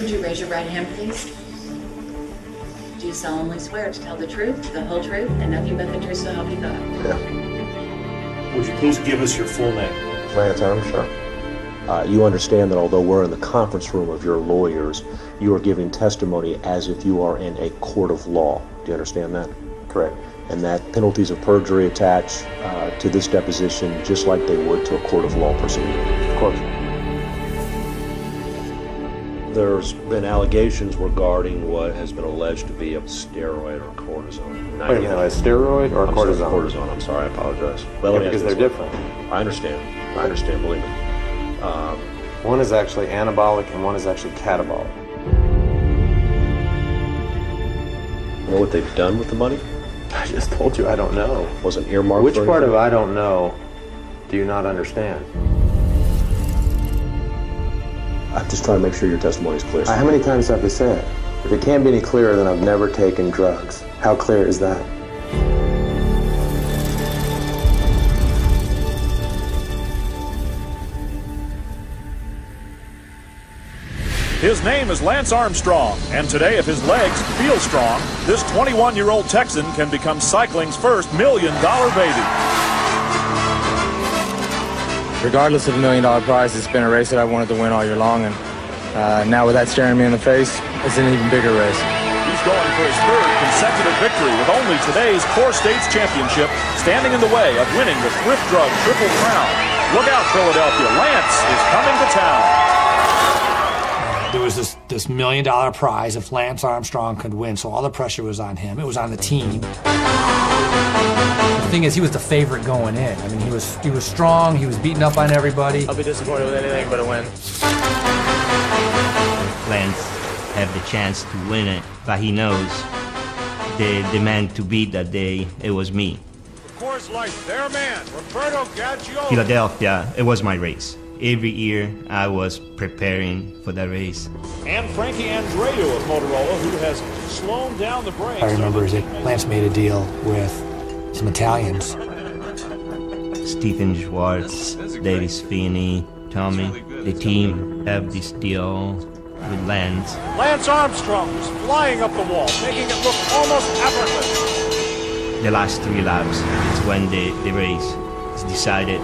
Could you raise your right hand, please? Do you solemnly swear to tell the truth, the whole truth, and nothing but the truth so help you God? Yeah. Would you please give us your full name? Lance Armstrong. You understand that although we're in the conference room of your lawyers, you are giving testimony as if you are in a court of law. Do you understand that? Correct. And that penalties of perjury attach to this deposition just like they would to a court of law proceeding. Of course. There's been allegations regarding what has been alleged to be a steroid or cortisone. Wait a minute, a steroid or a cortisone? Cortisone, I'm sorry, I apologize. Well, because they're different. I understand, believe me. One is actually anabolic and one is actually catabolic. You know what they've done with the money? I just told you I don't know. Was it earmarked? Which part of I don't know do you not understand? I'm just trying to make sure your testimony is clear. How many times have I said it? If it can't be any clearer, then I've never taken drugs. How clear is that? His name is Lance Armstrong, and today, if his legs feel strong, this 21-year-old Texan can become cycling's first $1 million baby. Regardless of the $1 million prize, it's been a race that I've wanted to win all year long, and now with that staring me in the face, it's an even bigger race. He's going for his third consecutive victory with only today's Core States Championship standing in the way of winning the Thrift Drug Triple Crown. Look out, Philadelphia. Lance is coming to town. There was this $1 million prize if Lance Armstrong could win, so all the pressure was on him. It was on the team. The thing is, he was the favorite going in. I mean, he was strong, he was beating up on everybody. I'll be disappointed with anything but a win. Lance have the chance to win it, but he knows the man to beat that day, it was me. Of course, like their man, Roberto Gaggiolo. Philadelphia, it was my race. Every year I was preparing for that race. And Frankie Andreu of Motorola, who has slowed down the brakes. I remember that Lance made a deal with some Italians. Stephen Schwartz, Davis Feeney, Tommy, the team have this deal with Lance. Lance Armstrong was flying up the wall, making it look almost effortless. The last 3 laps is when the race is decided.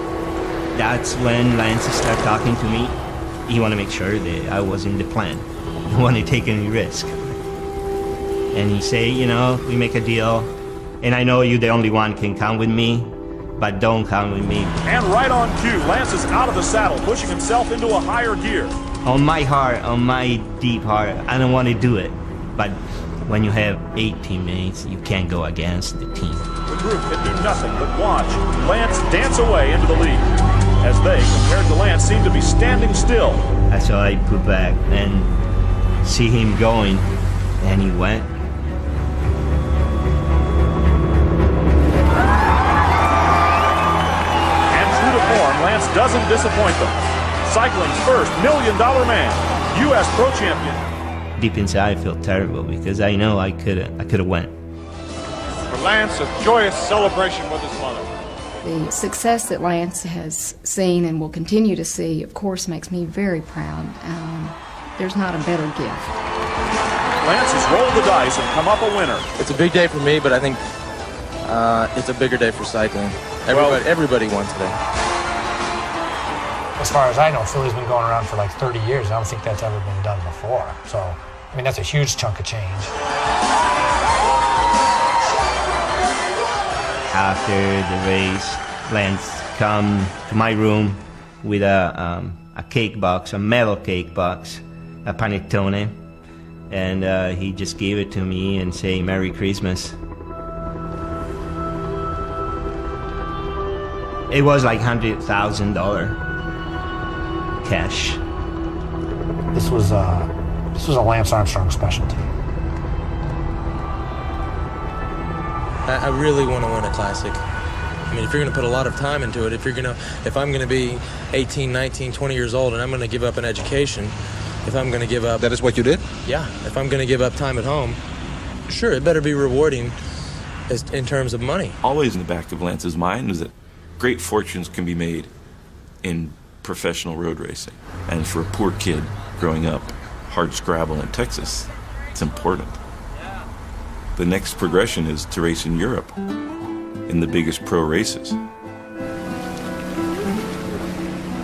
That's when Lance started talking to me. He wanted to make sure that I was in the plan. He wanted to take any risk. And he say, you know, we make a deal, and I know you the only one can count with me, but don't count with me. And right on cue, Lance is out of the saddle, pushing himself into a higher gear. On my heart, on my deep heart, I don't want to do it. But when you have 8 teammates, you can't go against the team. The group can do nothing but watch Lance dance away into the lead, as they, compared to Lance, seem to be standing still. That's how I put back and see him going, and he went. And true to form, Lance doesn't disappoint them. Cycling's first $1 million man, U.S. Pro Champion. Deep inside, I feel terrible because I know I could have went. For Lance, a joyous celebration with his mother. The success that Lance has seen and will continue to see, of course, makes me very proud. There's not a better gift. Lance has rolled the dice and come up a winner. It's a big day for me, but I think it's a bigger day for cycling. Everybody won today. As far as I know, Philly's been going around for like 30 years. I don't think that's ever been done before. So, I mean, that's a huge chunk of change. After the race, Lance come to my room with a cake box, a metal cake box, a panettone, and he just gave it to me and say, "Merry Christmas." It was like $100,000 cash. This was a Lance Armstrong specialty. I really want to win a classic. I mean, if you're going to put a lot of time into it, if I'm going to be 18, 19, 20 years old and I'm going to give up an education, if I'm going to give up... That is what you did? Yeah. If I'm going to give up time at home, sure, it better be rewarding in terms of money. Always in the back of Lance's mind was that great fortunes can be made in professional road racing. And for a poor kid growing up hard scrabble in Texas. It's important. The next progression is to race in Europe, in the biggest pro races.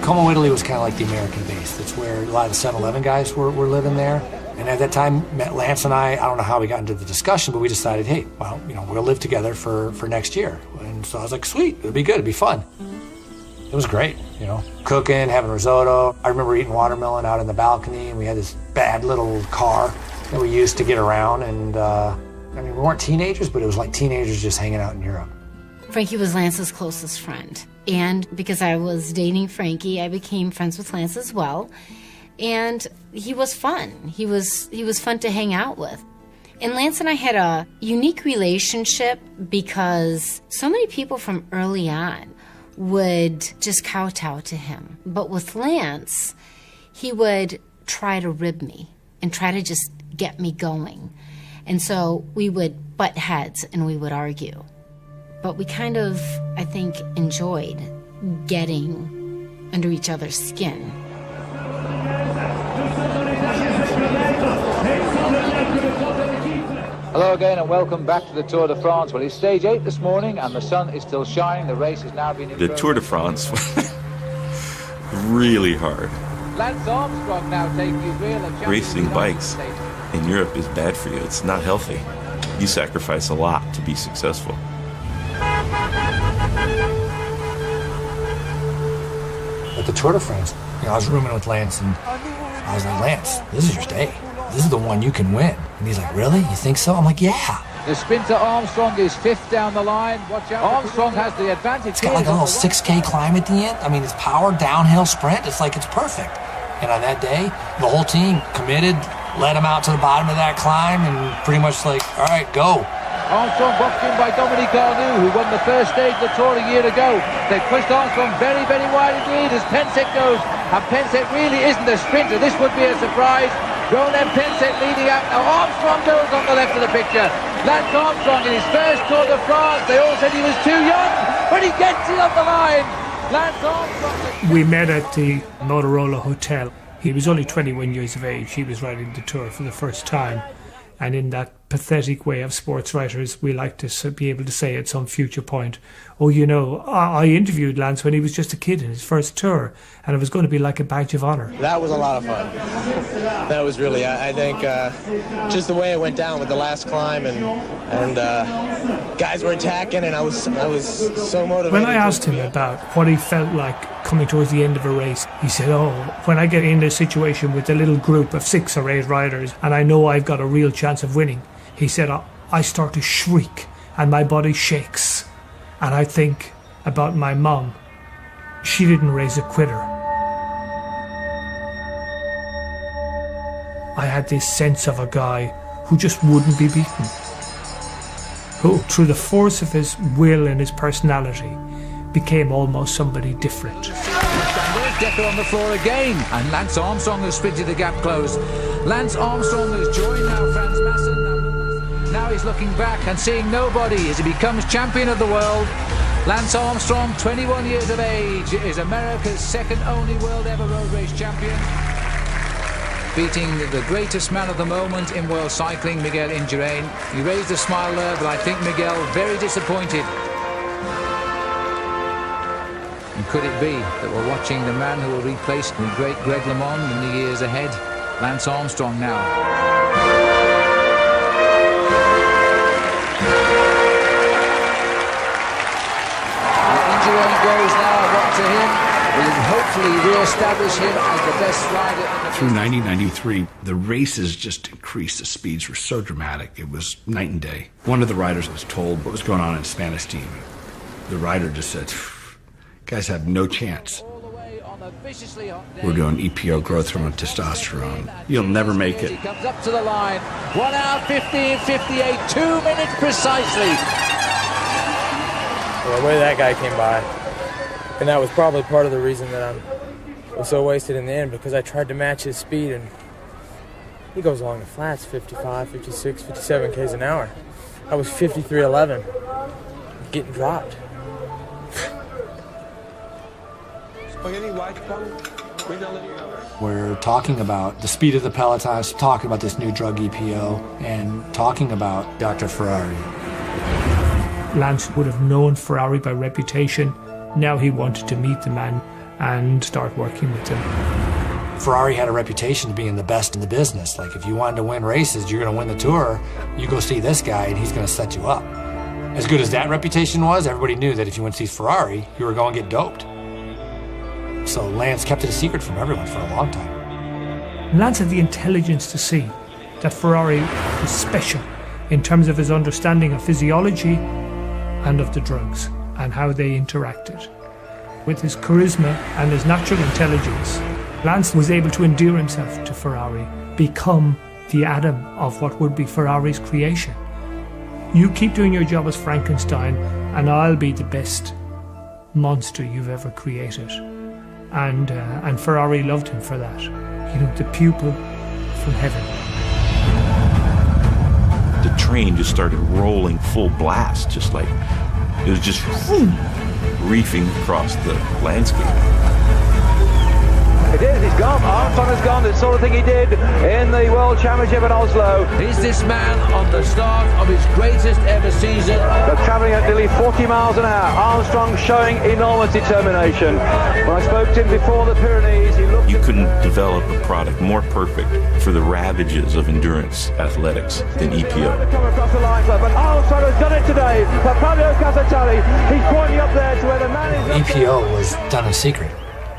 Como, Italy was kind of like the American base. That's where a lot of the 7-Eleven guys were living there. And at that time, Lance and I don't know how we got into the discussion, but we decided, hey, well, we'll live together for next year. And so I was like, sweet, it'll be good, it'll be fun. It was great, cooking, having risotto. I remember eating watermelon out in the balcony, and we had this bad little car that we used to get around. And we weren't teenagers, but it was like teenagers just hanging out in Europe. Frankie was Lance's closest friend. And because I was dating Frankie, I became friends with Lance as well. And he was fun. He was fun to hang out with. And Lance and I had a unique relationship because so many people from early on would just kowtow to him. But with Lance, he would try to rib me and try to just get me going. And so we would butt heads and we would argue. But we kind of, I think, enjoyed getting under each other's skin. Hello again and welcome back to the Tour de France. Well, it's stage 8 this morning and the sun is still shining. The race has now been in The Tour de France, really hard. Lance Armstrong now taking his wheel and Racing bikes in Europe is bad for you. It's not healthy. You sacrifice a lot to be successful. At the Tour de France, I was rooming with Lance, and I was like, Lance, this is your day. This is the one you can win. And he's like, really? You think so? I'm like, yeah. The sprinter Armstrong is 5th down the line. Watch out. Armstrong has the advantage. It's got like a little 6K climb at the end. I mean, it's power downhill sprint. It's like it's perfect. And on that day, the whole team committed, led him out to the bottom of that climb, and pretty much like, all right, go. Armstrong boxed in by Dominique Arnoux, who won the first stage of the Tour a year ago. They pushed Armstrong very, very wide indeed as Pensek goes. And Pensek really isn't a sprinter. This would be a surprise. Roland Pensek leading out. Now Armstrong goes on the left of the picture. Lance Armstrong in his first Tour de France. They all said he was too young, but he gets it on the line. Lance Armstrong. We met at the Motorola Hotel. He was only 21 years of age. He was riding the Tour for the first time. And in that pathetic way of sports writers, we like to be able to say at some future point, oh, I interviewed Lance when he was just a kid in his first Tour, and it was going to be like a badge of honour. That was a lot of fun. That was really, I think, just the way it went down with the last climb, and guys were attacking, and I was so motivated. When I asked him about what he felt like coming towards the end of a race, he said, when I get in a situation with a little group of 6 or 8 riders, and I know I've got a real chance of winning, he said, I start to shriek, and my body shakes. And I think about my mum. She didn't raise a quitter. I had this sense of a guy who just wouldn't be beaten, who, through the force of his will and his personality, became almost somebody different. Decker on the floor again, and Lance Armstrong has sprinted the gap close. Lance Armstrong has joined now Franz Masson. Now he's looking back and seeing nobody as he becomes champion of the world. Lance Armstrong, 21 years of age, is America's second only world ever road race champion, beating the greatest man of the moment in world cycling, Miguel Indurain. He raised a smile there, but I think Miguel very disappointed. And could it be that we're watching the man who will replace the great Greg LeMond in the years ahead? Lance Armstrong now. Indurain goes now up to him. Will hopefully re-establish him as the best rider. Through 1993, the races just increased. The speeds were so dramatic. It was night and day. One of the riders was told what was going on in the Spanish team. The rider just said, guys have no chance. We're doing EPO growth hormone, testosterone. You'll never make it. He comes up to the line. 1 hour 15:58, 2 minutes precisely. Well, the way that guy came by, and that was probably part of the reason that I was so wasted in the end, because I tried to match his speed, and he goes along the flats 55, 56, 57 Ks an hour. I was 53.11, getting dropped. Spaghetti, white, bring down the We're talking about the speed of the pelotons, talking about this new drug EPO, and talking about Dr. Ferrari. Lance would have known Ferrari by reputation. Now he wanted to meet the man and start working with him. Ferrari had a reputation of being the best in the business. Like, if you wanted to win races, you're going to win the Tour, you go see this guy and he's going to set you up. As good as that reputation was, everybody knew that if you went to see Ferrari, you were going to get doped. So Lance kept it a secret from everyone for a long time. Lance had the intelligence to see that Ferrari was special in terms of his understanding of physiology and of the drugs and how they interacted. With his charisma and his natural intelligence, Lance was able to endear himself to Ferrari, become the Adam of what would be Ferrari's creation. You keep doing your job as Frankenstein and I'll be the best monster you've ever created. And Ferrari loved him for that. You know, the pupil from heaven. The train just started rolling full blast, just like it was just reefing across the landscape. It is, he's gone. Armstrong has gone. The sort of thing he did in the World Championship in Oslo. Is this man on the start of his greatest ever season? They're travelling at nearly 40 miles an hour. Armstrong showing enormous determination. When I spoke to him before the Pyrenees, he looked... You couldn't develop a product more perfect for the ravages of endurance athletics than EPO. Come across the line club, and Armstrong has done it today. For Fabio Casatali, he's pointing up there to where the man is... EPO was done in secret.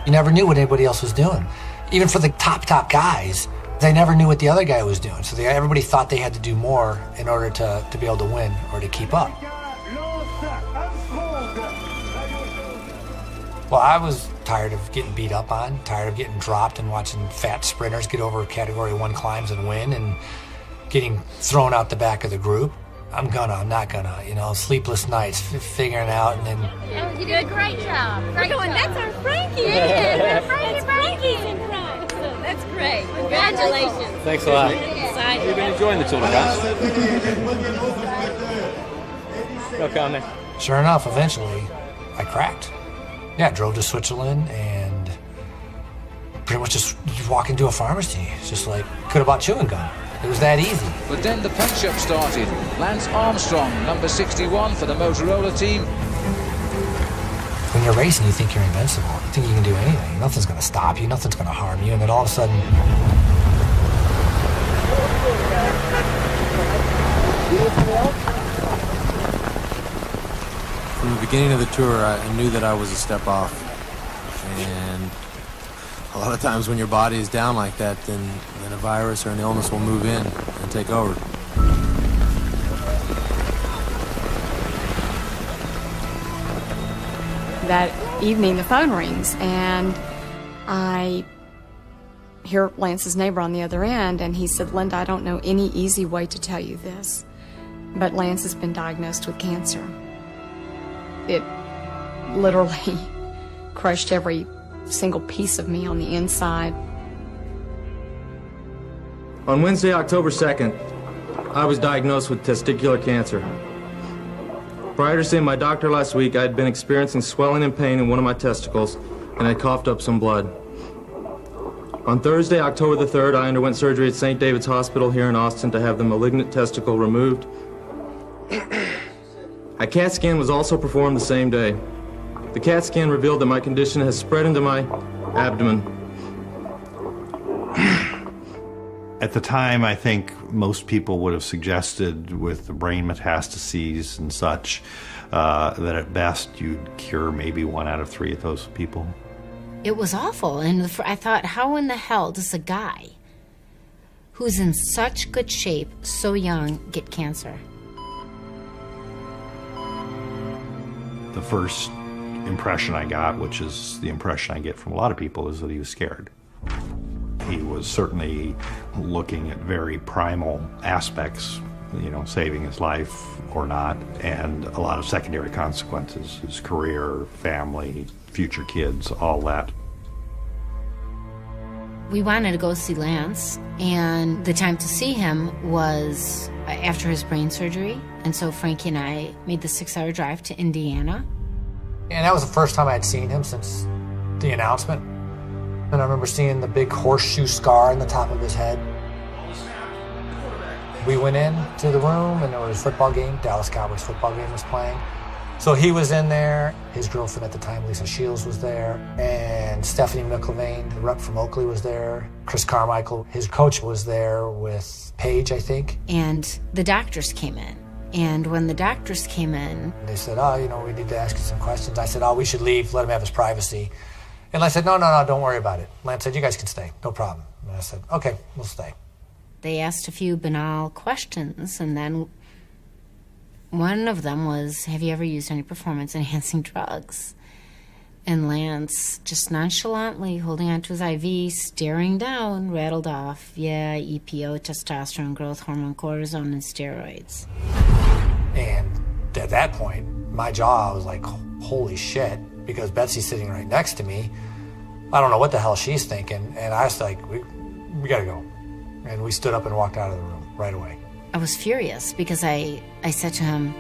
You never knew what anybody else was doing. Even for the top guys, they never knew what the other guy was doing. So everybody thought they had to do more in order to be able to win or to keep up. Well, I was tired of getting beat up on, tired of getting dropped and watching fat sprinters get over Category 1 climbs and win, and getting thrown out the back of the group. I'm not gonna, you know, sleepless nights, figuring out, and then... You did a great job. We're going, that's our Frankie. Yeah, Frankie's in front. So that's great. Congratulations. Thanks a lot. Yeah. You've been enjoying the Tour de France. No comment. Sure enough, eventually, I cracked. Yeah, I drove to Switzerland and pretty much just walk into a pharmacy. It's just like, could have bought chewing gum. It was that easy. But then the punch-up started. Lance Armstrong, number 61 for the Motorola team. When you're racing, you think you're invincible. You think you can do anything. Nothing's going to stop you. Nothing's going to harm you. And then all of a sudden... From the beginning of the tour, I knew that I was a step off. And a lot of times when your body is down like that, then a virus or an illness will move in and take over. That evening, the phone rings, and I hear Lance's neighbor on the other end, and he said, "Linda, I don't know any easy way to tell you this, but Lance has been diagnosed with cancer." It literally crushed every single piece of me on the inside. On Wednesday, October 2nd, I was diagnosed with testicular cancer. Prior to seeing my doctor last week, I had been experiencing swelling and pain in one of my testicles, and I coughed up some blood. On Thursday, October the 3rd, I underwent surgery at St. David's Hospital here in Austin to have the malignant testicle removed. A CAT scan was also performed the same day. The CAT scan revealed that my condition has spread into my abdomen. At the time, I think most people would have suggested, with the brain metastases and such, that at best you'd cure maybe 1 out of 3 of those people. It was awful, and I thought, how in the hell does a guy who's in such good shape, so young, get cancer? The first impression I got, which is the impression I get from a lot of people, is that he was scared. He was certainly looking at very primal aspects, you know, saving his life or not, and a lot of secondary consequences, his career, family, future kids, all that. We wanted to go see Lance, and the time to see him was after his brain surgery, and so Frankie and I made the 6-hour drive to Indiana. And that was the first time I had seen him since the announcement. And I remember seeing the big horseshoe scar on the top of his head. We went into the room and there was a football game. Dallas Cowboys football game was playing. So he was in there. His girlfriend at the time, Lisa Shields, was there. And Stephanie McIlvain, the rep from Oakley, was there. Chris Carmichael, his coach, was there with Paige, I think. And the doctors came in. And when the doctors came in, they said, oh, you know, we need to ask you some questions. I said, oh, we should leave, let him have his privacy. And I said, no, don't worry about it. Lance said, you guys can stay, no problem. And I said, okay, we'll stay. they asked a few banal questions, and then one of them was, have you ever used any performance-enhancing drugs? And Lance, just nonchalantly holding onto his IV, staring down, rattled off, yeah, EPO, testosterone, growth hormone, cortisone, and steroids. And at that point, my jaw was like, holy shit, because Betsy's sitting right next to me. I don't know what the hell she's thinking. And I was like, we gotta go. And we stood up and walked out of the room right away. I was furious because I said to him,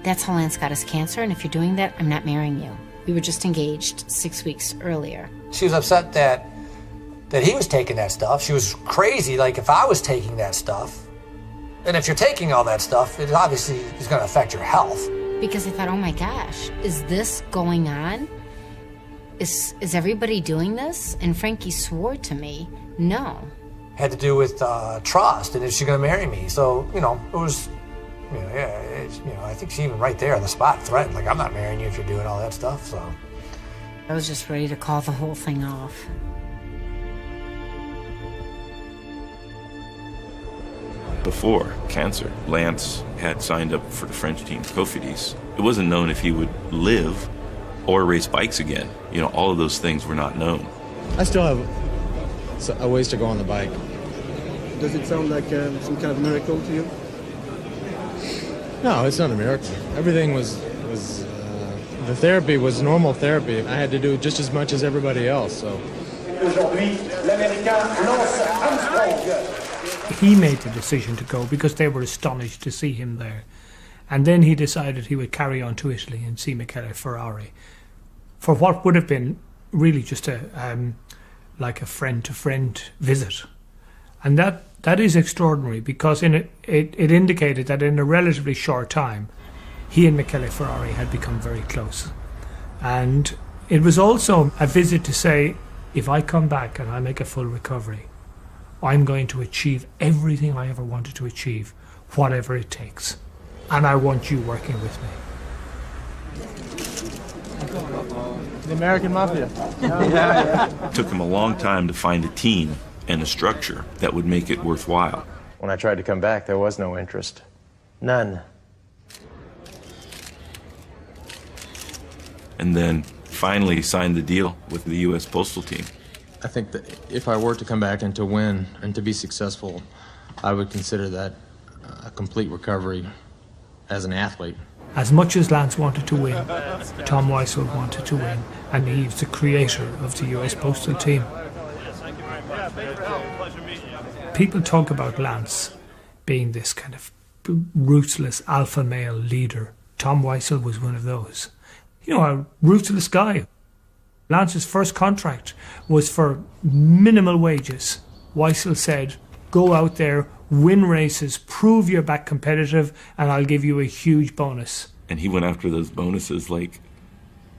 that's how Lance got his cancer, and if you're doing that, I'm not marrying you. We were just engaged 6 weeks earlier. She was upset that he was taking that stuff. She was crazy, like if I was taking that stuff. And if you're taking all that stuff, it obviously is going to affect your health. Because I thought, oh my gosh, is this going on? Is everybody doing this? And Frankie swore to me, no. Had to do with trust, and is she going to marry me? So, it was, I think she even right there on the spot threatened, like, I'm not marrying you if you're doing all that stuff, so. I was just ready to call the whole thing off. Before cancer, Lance had signed up for the French team, Cofidis. It wasn't known if he would live or race bikes again. All of those things were not known. I still have a ways to go on the bike. Does it sound like some kind of miracle to you? No, it's not a miracle. Everything was the therapy was normal therapy. I had to do just as much as everybody else, so. He made the decision to go because they were astonished to see him there. And then he decided he would carry on to Italy and see Michele Ferrari for what would have been really just like a friend-to-friend visit. And that is extraordinary because it indicated that in a relatively short time, he and Michele Ferrari had become very close. And it was also a visit to say, if I come back and I make a full recovery, I'm going to achieve everything I ever wanted to achieve, whatever it takes. And I want you working with me. The American Mafia. It took him a long time to find a team and a structure that would make it worthwhile. When I tried to come back, there was no interest. None. And then finally signed the deal with the U.S. Postal Team. I think that if I were to come back and to win and to be successful, I would consider that a complete recovery as an athlete. As much as Lance wanted to win, Tom Weissel wanted to win, and he's the creator of the US Postal Team. People talk about Lance being this kind of ruthless alpha male leader. Tom Weissel was one of those. A ruthless guy. Lance's first contract was for minimal wages. Weissel said, go out there, win races, prove you're back competitive, and I'll give you a huge bonus. And he went after those bonuses like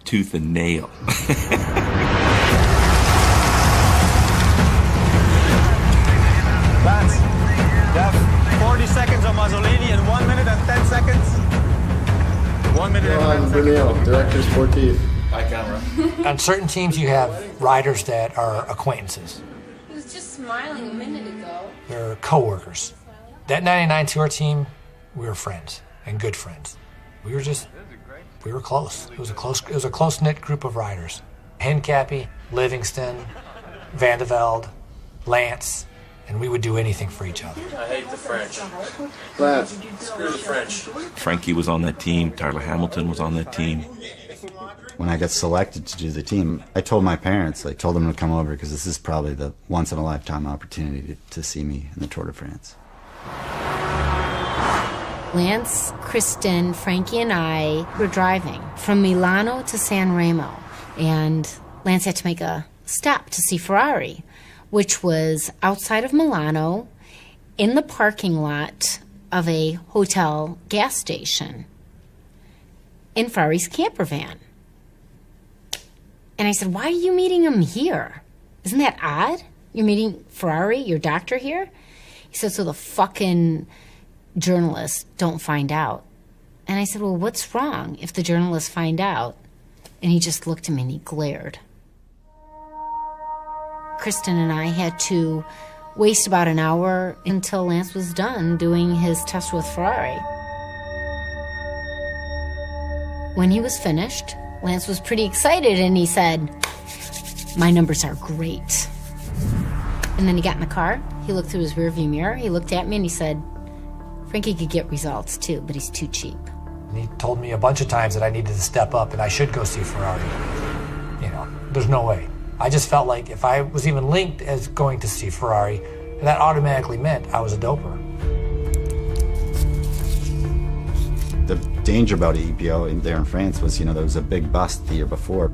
tooth and nail. Lance, you have 40 seconds on Mazzolini and 1 minute and 10 seconds. 1 minute and 10 seconds. Director Sportif. Hi, camera. On certain teams, you have riders that are acquaintances. He was just smiling a minute ago. They're co-workers. That 99 Tour team, we were friends and good friends. We were close. It was a close-knit group of riders. Hencappy, Livingston, Van de Velde, Lance, and we would do anything for each other. I hate the French. Lance. Screw the French. Frankie was on that team. Tyler Hamilton was on that team. When I got selected to do the team, I told my parents, I told them to come over because this is probably the once-in-a-lifetime opportunity to see me in the Tour de France. Lance, Kristen, Frankie, and I were driving from Milano to San Remo, and Lance had to make a stop to see Ferrari, which was outside of Milano in the parking lot of a hotel gas station in Ferrari's camper van. And I said, why are you meeting him here? Isn't that odd? You're meeting Ferrari, your doctor, here? He said, so the fucking journalists don't find out. And I said, well, what's wrong if the journalists find out? And he just looked at me and he glared. Kristen and I had to waste about an hour until Lance was done doing his test with Ferrari. When he was finished, Lance was pretty excited and he said, my numbers are great. And then he got in the car, he looked through his rearview mirror, he looked at me and he said, Frankie could get results too, but he's too cheap. And he told me a bunch of times that I needed to step up and I should go see Ferrari. You know, there's no way. I just felt like if I was even linked as going to see Ferrari, that automatically meant I was a doper. The danger about EPO there in France was, there was a big bust the year before.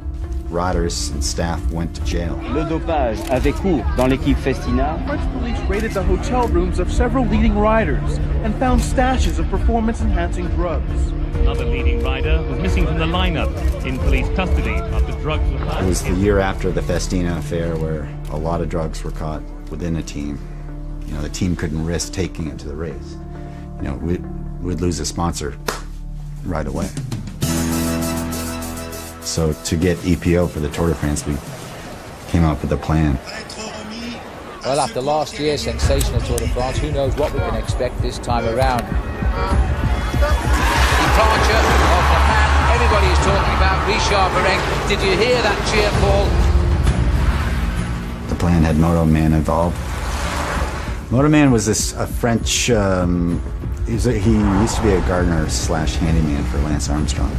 Riders and staff went to jail. Le dopage avait cours dans l'équipe Festina. French police raided the hotel rooms of several leading riders and found stashes of performance-enhancing drugs. Another leading rider was missing from the lineup in police custody after drugs were found. It was the year after the Festina affair where a lot of drugs were caught within a team. The team couldn't risk taking it to the race. We'd lose a sponsor right away. So to get EPO for the Tour de France, we came up with a plan. Well, after last year's sensational Tour de France, who knows what we can expect this time around. Departure of the man everybody is talking about, Richard Virenque. Did you hear that cheer, Paul? The plan had Moto Man involved. Moto Man was a French, he used to be a gardener/handyman for Lance Armstrong.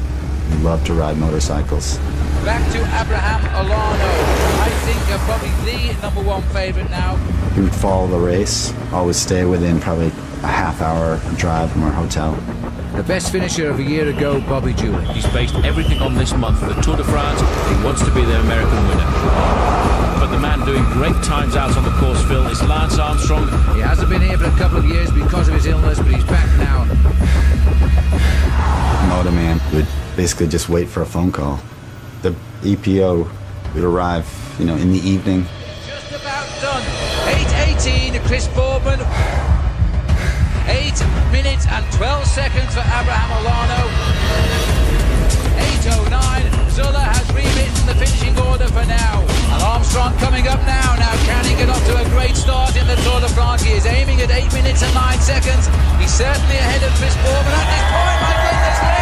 He loved to ride motorcycles. Back to Abraham Olano. I think probably the #1 favorite now. He would follow the race, always stay within probably a half-hour drive from our hotel. The best finisher of a year ago, Bobby Jewett. He's based everything on this month. The Tour de France, he wants to be the American winner. But the man doing great times out on the course, Phil, is Lance Armstrong. He hasn't been here for a couple of years because of his illness, but he's back now. Motor Man would basically just wait for a phone call. The EPO would arrive, in the evening. Just about done. 8:18, Chris Boardman. 8 minutes and 12 seconds for Abraham Olano. 8:09, Zuller has rewritten the finishing order for now. And Armstrong coming up now. Now can he get off to a great start in the Tour de France? He is aiming at 8 minutes and 9 seconds. He's certainly ahead of Chris Boardman at this point. My goodness me!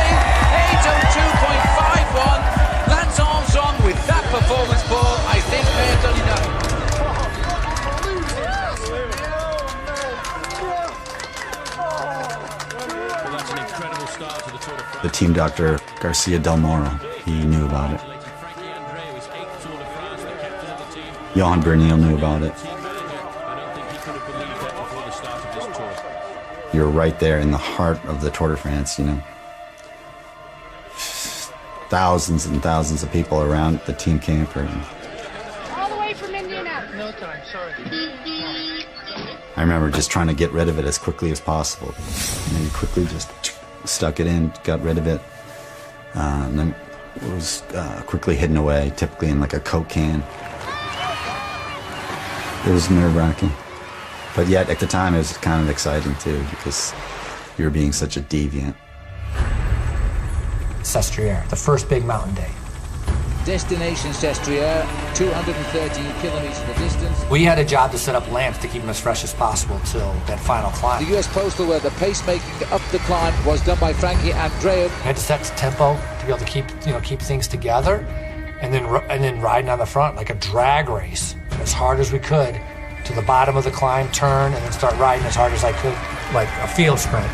8:02.51. Lance Armstrong with that performance, Paul, I think may have done enough. Well, that's an incredible start to the Tour de France. The team doctor, Garcia Del Moro, he knew about it. Johan Bernal knew about it. You're right there in the heart of the Tour de France, Thousands and thousands of people around the team camper. All the way from Indianapolis. No time, sorry. I remember just trying to get rid of it as quickly as possible. And then you quickly just stuck it in, got rid of it. And then it was quickly hidden away, typically in like a Coke can. It was nerve-wracking. But yet, at the time, it was kind of exciting, too, because you were being such a deviant. Sestriere, the first big mountain day. Destination Sestriere, 213 kilometers the distance. We had a job to set up Lance to keep him as fresh as possible till that final climb. The US Postal, where the pacemaking up the climb was done by Frankie Andreev. We had to set the tempo to be able to keep things together, and then riding on the front like a drag race as hard as we could to the bottom of the climb, turn, and then start riding as hard as I could, like a field sprint.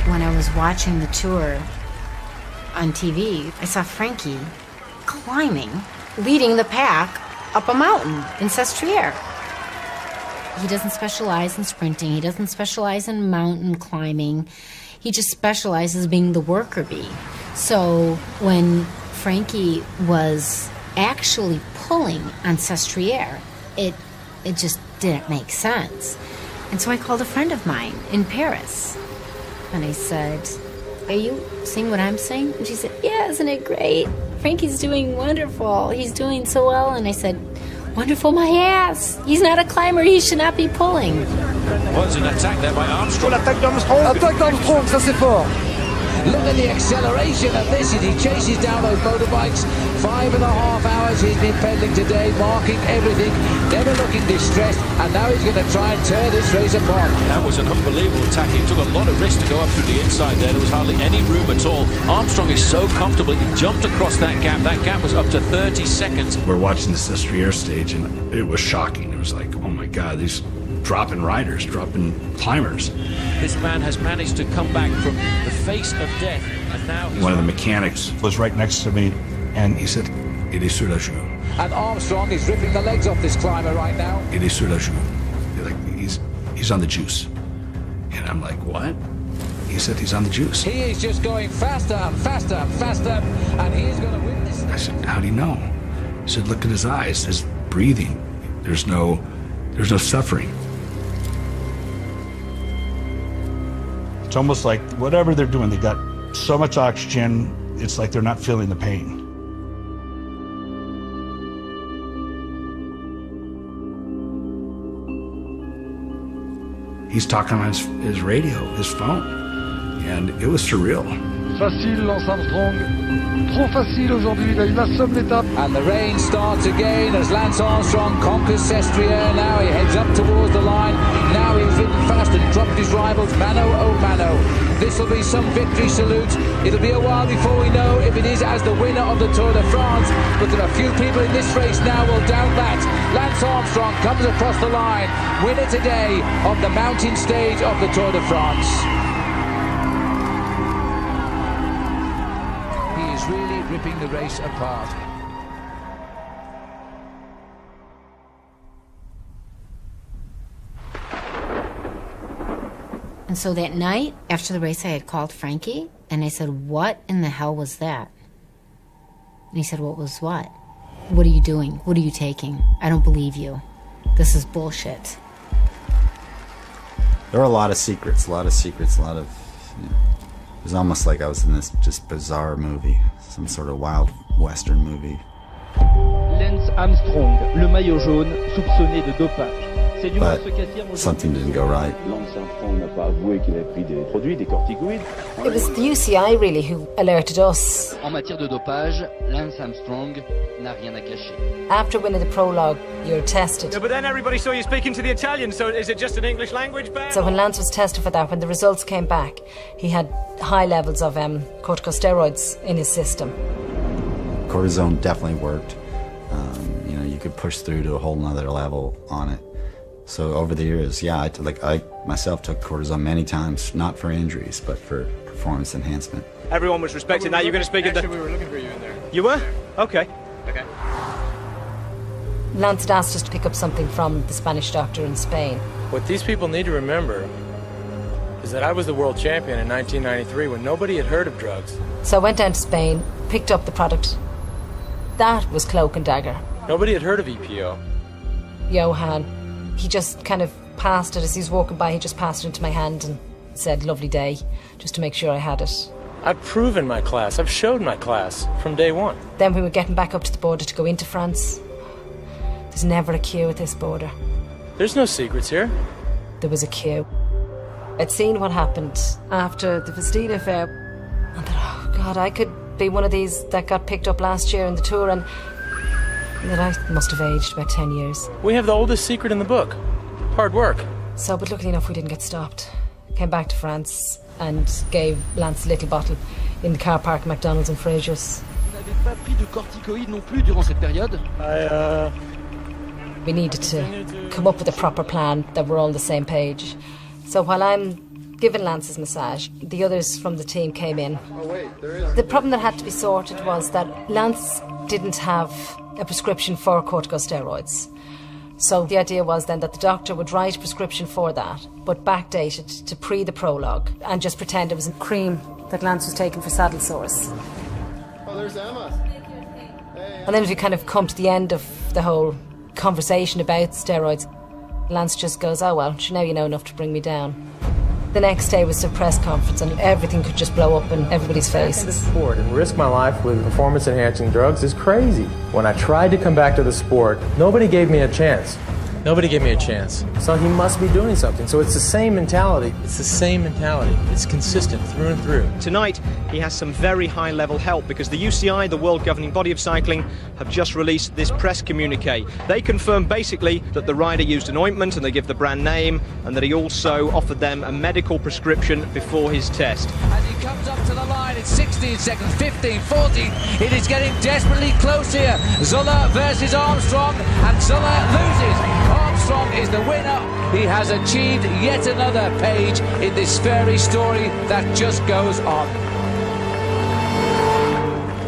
When I was watching the tour on TV, I saw Frankie climbing, leading the pack up a mountain in Sestriere. He doesn't specialize in sprinting. He doesn't specialize in mountain climbing. He just specializes being the worker bee. So when Frankie was actually pulling on Sestriere. It just didn't make sense. And so I called a friend of mine in Paris. And I said, are you seeing what I'm saying? And she said, yeah, isn't it great? Frankie's doing wonderful. He's doing so well. And I said, wonderful my ass. He's not a climber. He should not be pulling. Was an attack there by Armstrong. Attaque d'Armstrong, ça c'est fort. Look at the acceleration of this as he chases down those motorbikes. 5.5 hours he's been pedaling today, marking everything, never looking distressed, and now he's going to try and tear this race apart. That was an unbelievable attack. He took a lot of risk to go up through the inside there. There was hardly any room at all. Armstrong is so comfortable. He jumped across that gap. That gap was up to 30 seconds. We're watching the Sestriere stage, and it was shocking. It was like, oh my God, these dropping riders, dropping climbers. This man has managed to come back from the face of death, and now he's... One of the mechanics was right next to me, and he said, "Il est sur la joue." And Armstrong is ripping the legs off this climber right now. "Il est sur la joue." Like, he's on the juice. And I'm like, what? He said he's on the juice. He is just going faster and faster and faster, and he is going to win this. I said, how do you know? He said, look at his eyes, his breathing. There's no suffering. It's almost like whatever they're doing, they got so much oxygen, it's like they're not feeling the pain. He's talking on his radio, his phone, and it was surreal. Facile, Lance Armstrong. Trop facile aujourd'hui, il assomme l'étape. And the rain starts again as Lance Armstrong conquers Sestriere. Now he heads up towards the line. Now he's ridden fast and dropped his rivals, mano oh mano. This will be some victory salute. It'll be a while before we know if it is as the winner of the Tour de France, but there are few people in this race now will doubt that. Lance Armstrong comes across the line, winner today of the mountain stage of the Tour de France. Really ripping the race apart. And so that night, after the race, I had called Frankie, and I said, what in the hell was that? And he said, what was what? What are you doing? What are you taking? I don't believe you. This is bullshit. There were a lot of secrets, a lot of... You know, it was almost like I was in this just bizarre movie, some sort of wild western movie. Lance Armstrong, le maillot jaune, soupçonné de dopage. But something didn't go right. Lance Armstrong n'a pas avoué qu'il avait pris des produits, des corticoïdes. It was the UCI really who alerted us. En matière de dopage, Lance Armstrong n'a rien à cacher. After winning the prologue, you're tested. Yeah, but then everybody saw you speaking to the Italian, so is it just an English language ban? So when Lance was tested for that, when the results came back, he had high levels of corticosteroids in his system. Cortisone definitely worked. You know, you could push through to a whole nother level on it. So over the years, yeah, I myself took cortisone many times, not for injuries, but for performance enhancement. Everyone was respecting that. You're going to speak at the... Actually, we were looking for you in there. You were? Okay. Okay. Lance had asked us to pick up something from the Spanish doctor in Spain. What these people need to remember is that I was the world champion in 1993 when nobody had heard of drugs. So I went down to Spain, picked up the product. That was Cloak and Dagger. Nobody had heard of EPO. Johan, he just kind of passed it as he was walking by. He just passed it into my hand and said, lovely day, just to make sure I had it. I've proven my class. I've showed my class from day one. Then we were getting back up to the border to go into France. There's never a queue at this border. There's no secrets here. There was a queue. I'd seen what happened after the Festina affair. I thought, oh God, I could be one of these that got picked up last year in the Tour, and that I must have aged about 10 years. We have the oldest secret in the book. Hard work. So, but luckily enough, we didn't get stopped. Came back to France and gave Lance a little bottle in the car park at McDonald's and Fraser's. Pas pris de corticoïdes non plus durant cette période? We needed to come up with a proper plan that we're all on the same page. So while I'm giving Lance's massage, the others from the team came in. The problem that had to be sorted was that Lance didn't have a prescription for corticosteroids. So the idea was then that the doctor would write a prescription for that, but backdate it to pre the prologue and just pretend it was a cream that Lance was taking for saddle sores. Oh, there's Emma. And then as we kind of come to the end of the whole conversation about steroids, Lance just goes, oh well, now you know enough to bring me down. The next day was the press conference and everything could just blow up in everybody's faces. The sport and risk my life with performance-enhancing drugs is crazy. When I tried to come back to the sport, nobody gave me a chance. Nobody gave me a chance. So he must be doing something. So it's the same mentality. It's the same mentality. It's consistent through and through. Tonight, he has some very high-level help because the UCI, the World Governing Body of Cycling, have just released this press communique. They confirm basically that the rider used an ointment and they give the brand name, and that he also offered them a medical prescription before his test. As he comes up to the line, it's 16 seconds, 15, 14. It is getting desperately close here. Zuller versus Armstrong, and Zuller loses. Armstrong is the winner. He has achieved yet another page in this fairy story that just goes on.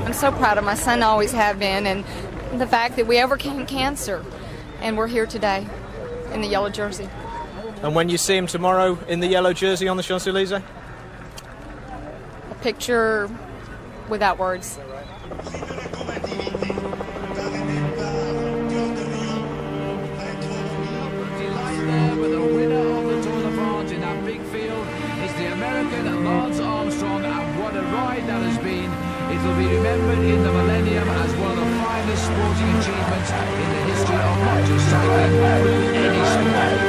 I'm so proud of my son, always have been, and the fact that we overcame cancer and we're here today in the yellow jersey. And when you see him tomorrow in the yellow jersey on the Champs-Élysées? A picture without words. But the winner of the Tour de France in that big field is the American Lance Armstrong, and what a ride that has been. It will be remembered in the millennium as one of the finest sporting achievements in the history of not just cycling, but any sport.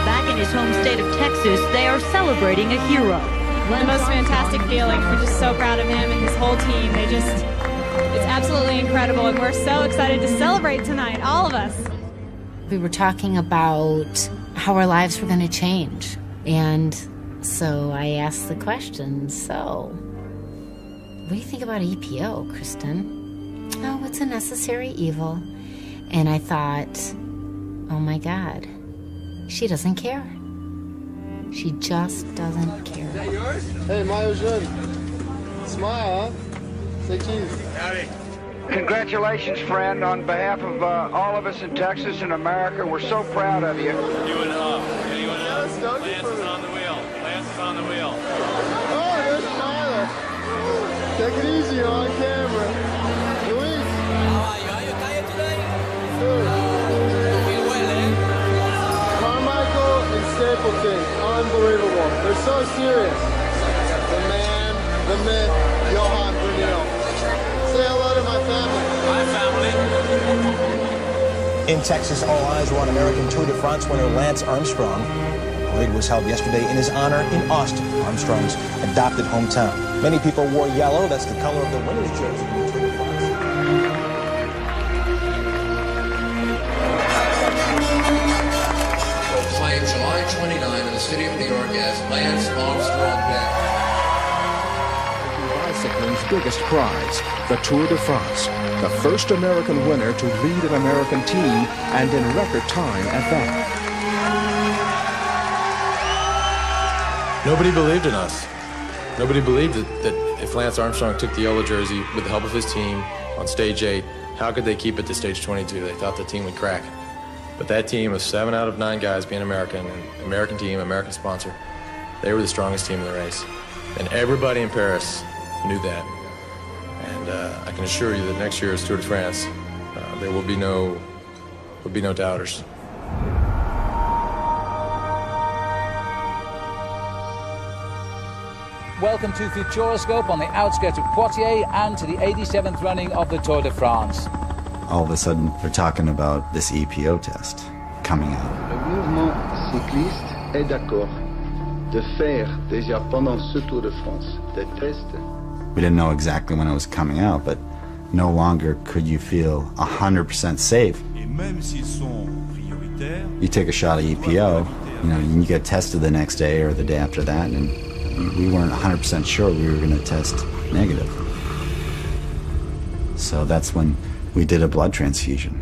Back in his home state of Texas, they are celebrating a hero. The most fantastic feeling. We're just so proud of him and his whole team. It's absolutely incredible, and we're so excited to celebrate tonight, all of us. We were talking about how our lives were going to change. And so I asked the question, so what do you think about EPO, Kristen? Oh, it's a necessary evil. And I thought, oh my God, she doesn't care. She just doesn't care. Is that yours? Hey, Mayo Jaune. Smile, huh? Say cheese. Howdy. Congratulations, friend. On behalf of all of us in Texas and America, we're so proud of you. You and Lance is on the wheel. Lance is on the wheel. Oh, there's Tyler. Take it easy on camera. Luis. How are you? Are you tired today? Good. Feel well, eh? Carmichael and Stapleton, unbelievable. They're so serious. The man, the myth, Johan Brunel. Say hello to my family. Hi, family. In Texas, all eyes were on American Tour de France winner Lance Armstrong. A parade was held yesterday in his honor in Austin, Armstrong's adopted hometown. Many people wore yellow. That's the color of the winner's jersey in the Tour de France. Proclaimed July 29 in the city of New York as Lance Armstrong Day. Bicycling's biggest prize, the Tour de France. The first American winner to lead an American team, and in record time at that. Nobody believed in us. Nobody believed that if Lance Armstrong took the yellow jersey with the help of his team on stage 8, how could they keep it to stage 22? They thought the team would crack. But that team of 7 out of 9 guys being American, and American team, American sponsor, they were the strongest team in the race. And everybody in Paris knew that. And I can assure you that next year's Tour de France, there will be no doubters. Welcome to Futuroscope on the outskirts of Poitiers and to the 87th running of the Tour de France. All of a sudden, they're talking about this EPO test coming out. Le mouvement cycliste est d'accord de faire déjà pendant ce Tour de France des tests. We didn't know exactly when it was coming out, but no longer could you feel 100% safe. You take a shot of EPO, you get tested the next day or the day after that, and we weren't 100% sure we were going to test negative. So that's when we did a blood transfusion.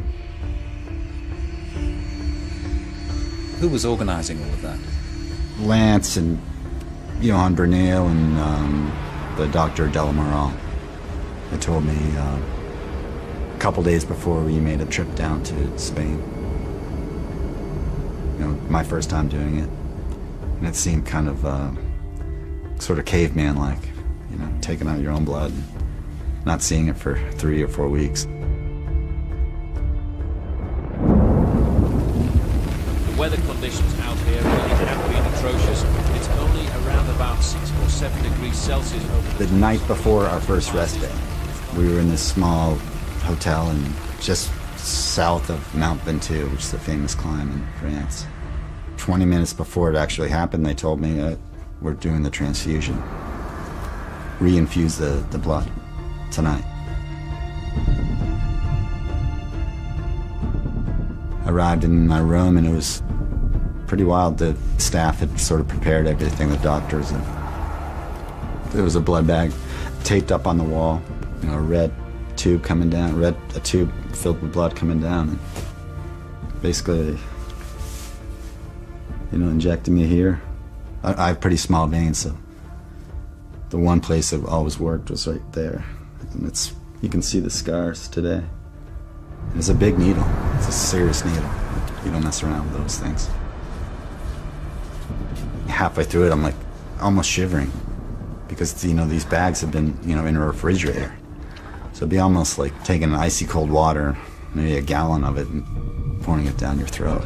Who was organizing all of that? Lance and Johan Brunel and the Dr. Delamoral. They told me a couple days before we made a trip down to Spain. My first time doing it. And it seemed kind of sort of caveman-like, taking out your own blood. not seeing it for 3 or 4 weeks. The weather conditions out here really have been atrocious. It's only around about 6 or 7 degrees Celsius over The night before our first rest day, we were in this small hotel just south of Mount Ventoux, which is a famous climb in France. 20 minutes before it actually happened, they told me we're doing the transfusion. Reinfuse the blood tonight. I arrived in my room and it was pretty wild. The staff had sort of prepared everything, the doctors. And there was a blood bag taped up on the wall, a red tube coming down, a tube filled with blood coming down. And basically, injected me here. I have pretty small veins, so the one place that always worked was right there. And you can see the scars today. It's a big needle. It's a serious needle. You don't mess around with those things. Halfway through it, I'm like almost shivering because these bags have been in a refrigerator. So it'd be almost like taking an icy cold water, maybe a gallon of it, and pouring it down your throat.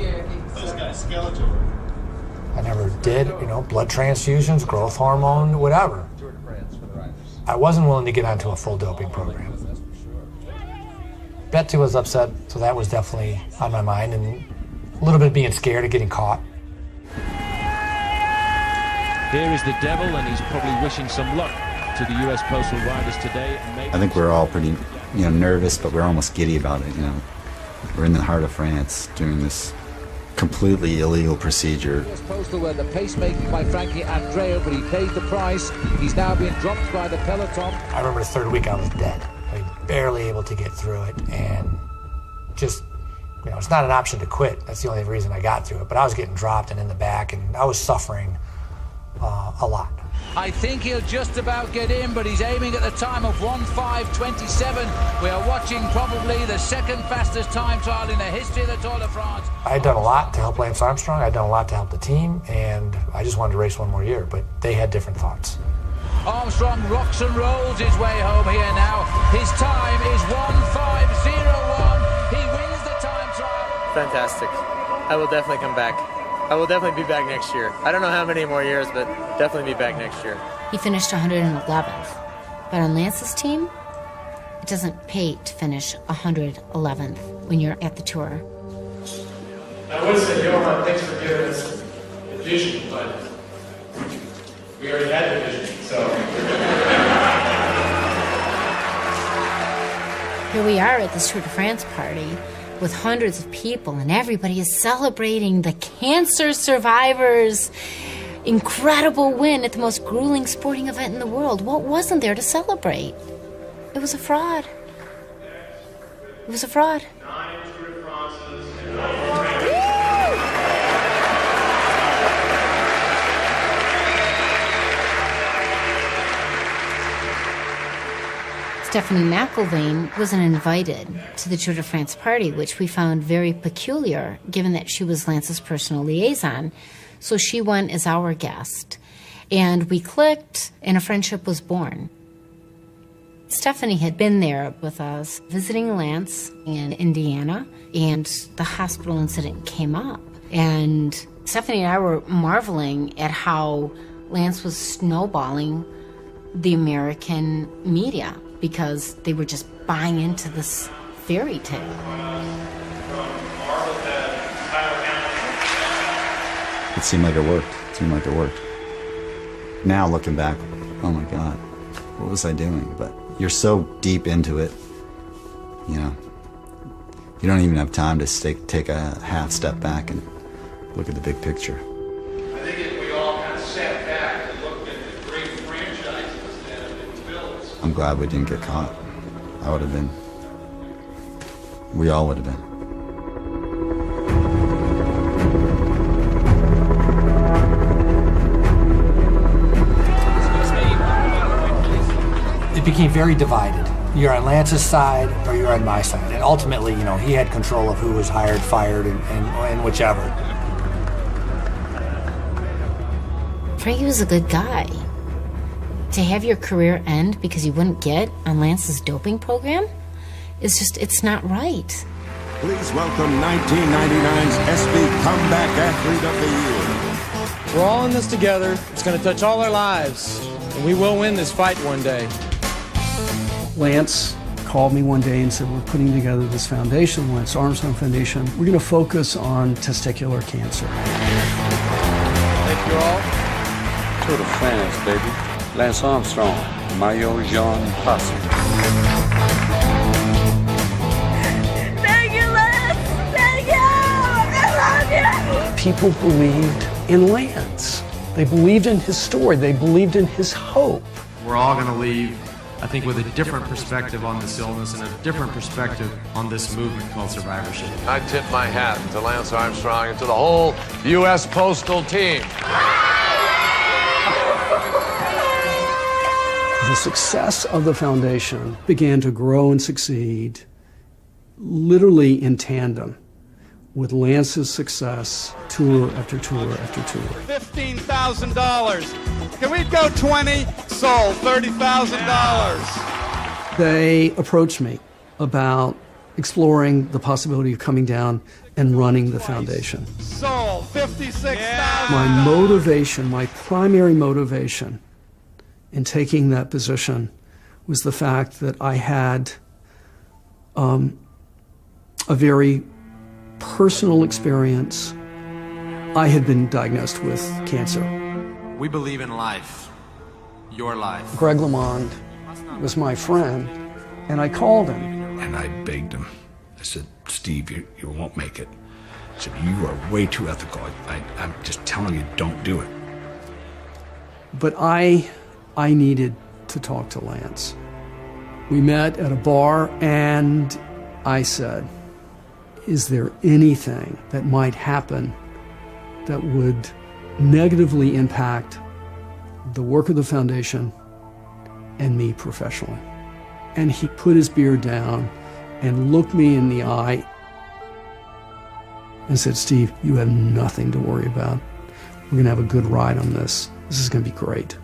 I never did, blood transfusions, growth hormone, whatever. I wasn't willing to get onto a full doping program. Betty was upset, so that was definitely on my mind, and a little bit of being scared of getting caught. Here is the devil, and he's probably wishing some luck to the U.S. Postal Riders today. I think we're all pretty, nervous, but we're almost giddy about it. We're in the heart of France doing this completely illegal procedure. U.S. Postal were the pacemaking by Frankie Andreu, but he paid the price. He's now being dropped by the peloton. I remember the third week I was dead. Barely able to get through it, and just, it's not an option to quit. That's the only reason I got through it. But I was getting dropped and in the back, and I was suffering a lot. I think he'll just about get in, but he's aiming at the time of 1:5:27. We are watching probably the second fastest time trial in the history of the Tour de France. I had done a lot to help Lance Armstrong. I had done a lot to help the team, and I just wanted to race one more year, but they had different thoughts. Armstrong rocks and rolls his way home here now. His time is 1:5:01. He wins the time trial. Fantastic. I will definitely come back. I will definitely be back next year. I don't know how many more years, but definitely be back next year. He finished 111th. But on Lance's team, it doesn't pay to finish 111th when you're at the Tour. I would say, Johan, thanks for giving us the vision, but we already had the vision, so. Here we are at this Tour de France party with hundreds of people, and everybody is celebrating the cancer survivors' incredible win at the most grueling sporting event in the world. What wasn't there to celebrate? It was a fraud. It was a fraud. Stephanie McIlvaine wasn't invited to the Tour de France party, which we found very peculiar, given that she was Lance's personal liaison. So she went as our guest. And we clicked, and a friendship was born. Stephanie had been there with us, visiting Lance in Indiana, and the hospital incident came up. And Stephanie and I were marveling at how Lance was snowballing the American media, because they were just buying into this fairy tale. It seemed like it worked. Now looking back, oh my God, what was I doing? But you're so deep into it, you don't even have time to take a half step back and look at the big picture. I think if we all kind of sat back and looked at the great franchises that have been built. I'm glad we didn't get caught. We all would have been. It became very divided. You're on Lance's side or you're on my side. And ultimately, he had control of who was hired, fired, and whichever. Frankie was a good guy. To have your career end because you wouldn't get on Lance's doping program is just, it's not right. Please welcome 1999's SB Comeback Athlete of the Year. We're all in this together. It's going to touch all our lives, and we will win this fight one day. Lance called me one day and said, we're putting together this foundation, Lance Armstrong Foundation. We're going to focus on testicular cancer. Thank you all. Tour de France, baby. Lance Armstrong, Maillot Jaune Posse. Thank you, Lance! Thank you! I love you! People believed in Lance. They believed in his story. They believed in his hope. We're all going to leave, I think, with a different perspective on this illness and a different perspective on this movement called survivorship. I tip my hat to Lance Armstrong and to the whole U.S. Postal team. The success of the foundation began to grow and succeed literally in tandem with Lance's success, tour after tour after tour. $15,000. Can we go 20? Sold. $30,000. They approached me about exploring the possibility of coming down and running the foundation. Sold. $56,000. My motivation, my primary motivation in taking that position was the fact that I had a very personal experience. I had been diagnosed with cancer. We believe in life, your life. Greg LeMond was my friend, and I called him. And I begged him. I said, Steve, you won't make it. I said, you are way too ethical. I'm just telling you, don't do it. But I needed to talk to Lance. We met at a bar, and I said, is there anything that might happen that would negatively impact the work of the foundation and me professionally? And he put his beer down and looked me in the eye and said, Steve, you have nothing to worry about. We're going to have a good ride on this. This is going to be great.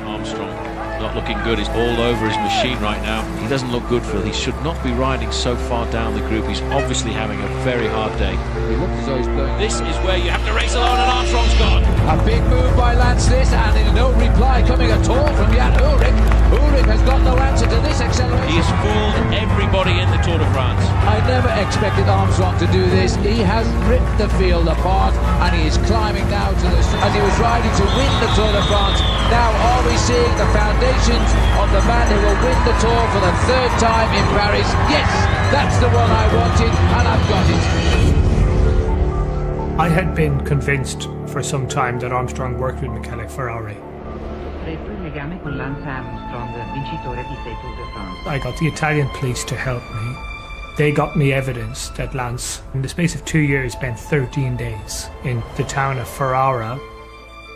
Armstrong not looking good. He's all over his machine right now. He doesn't look good, Phil. He should not be riding so far down the group. He's obviously having a very hard day. He looks as though he's playing. This is where you have to race alone, and Armstrong's gone. A big move by Lance this, and there's no reply coming at all from Jan Ullrich. Ullrich has got no answer to this acceleration. He has fooled everybody in the Tour de France. I never expected Armstrong to do this. He has ripped the field apart, and he is climbing now to the... As he was riding to win the Tour de France, now are we seeing the foundations of the man who will win the Tour for the third time in Paris? Yes, that's the one I wanted, and I've got it. I had been convinced for some time that Armstrong worked with Michele Ferrari. I got the Italian police to help me. They got me evidence that Lance, in the space of 2 years, spent 13 days in the town of Ferrara.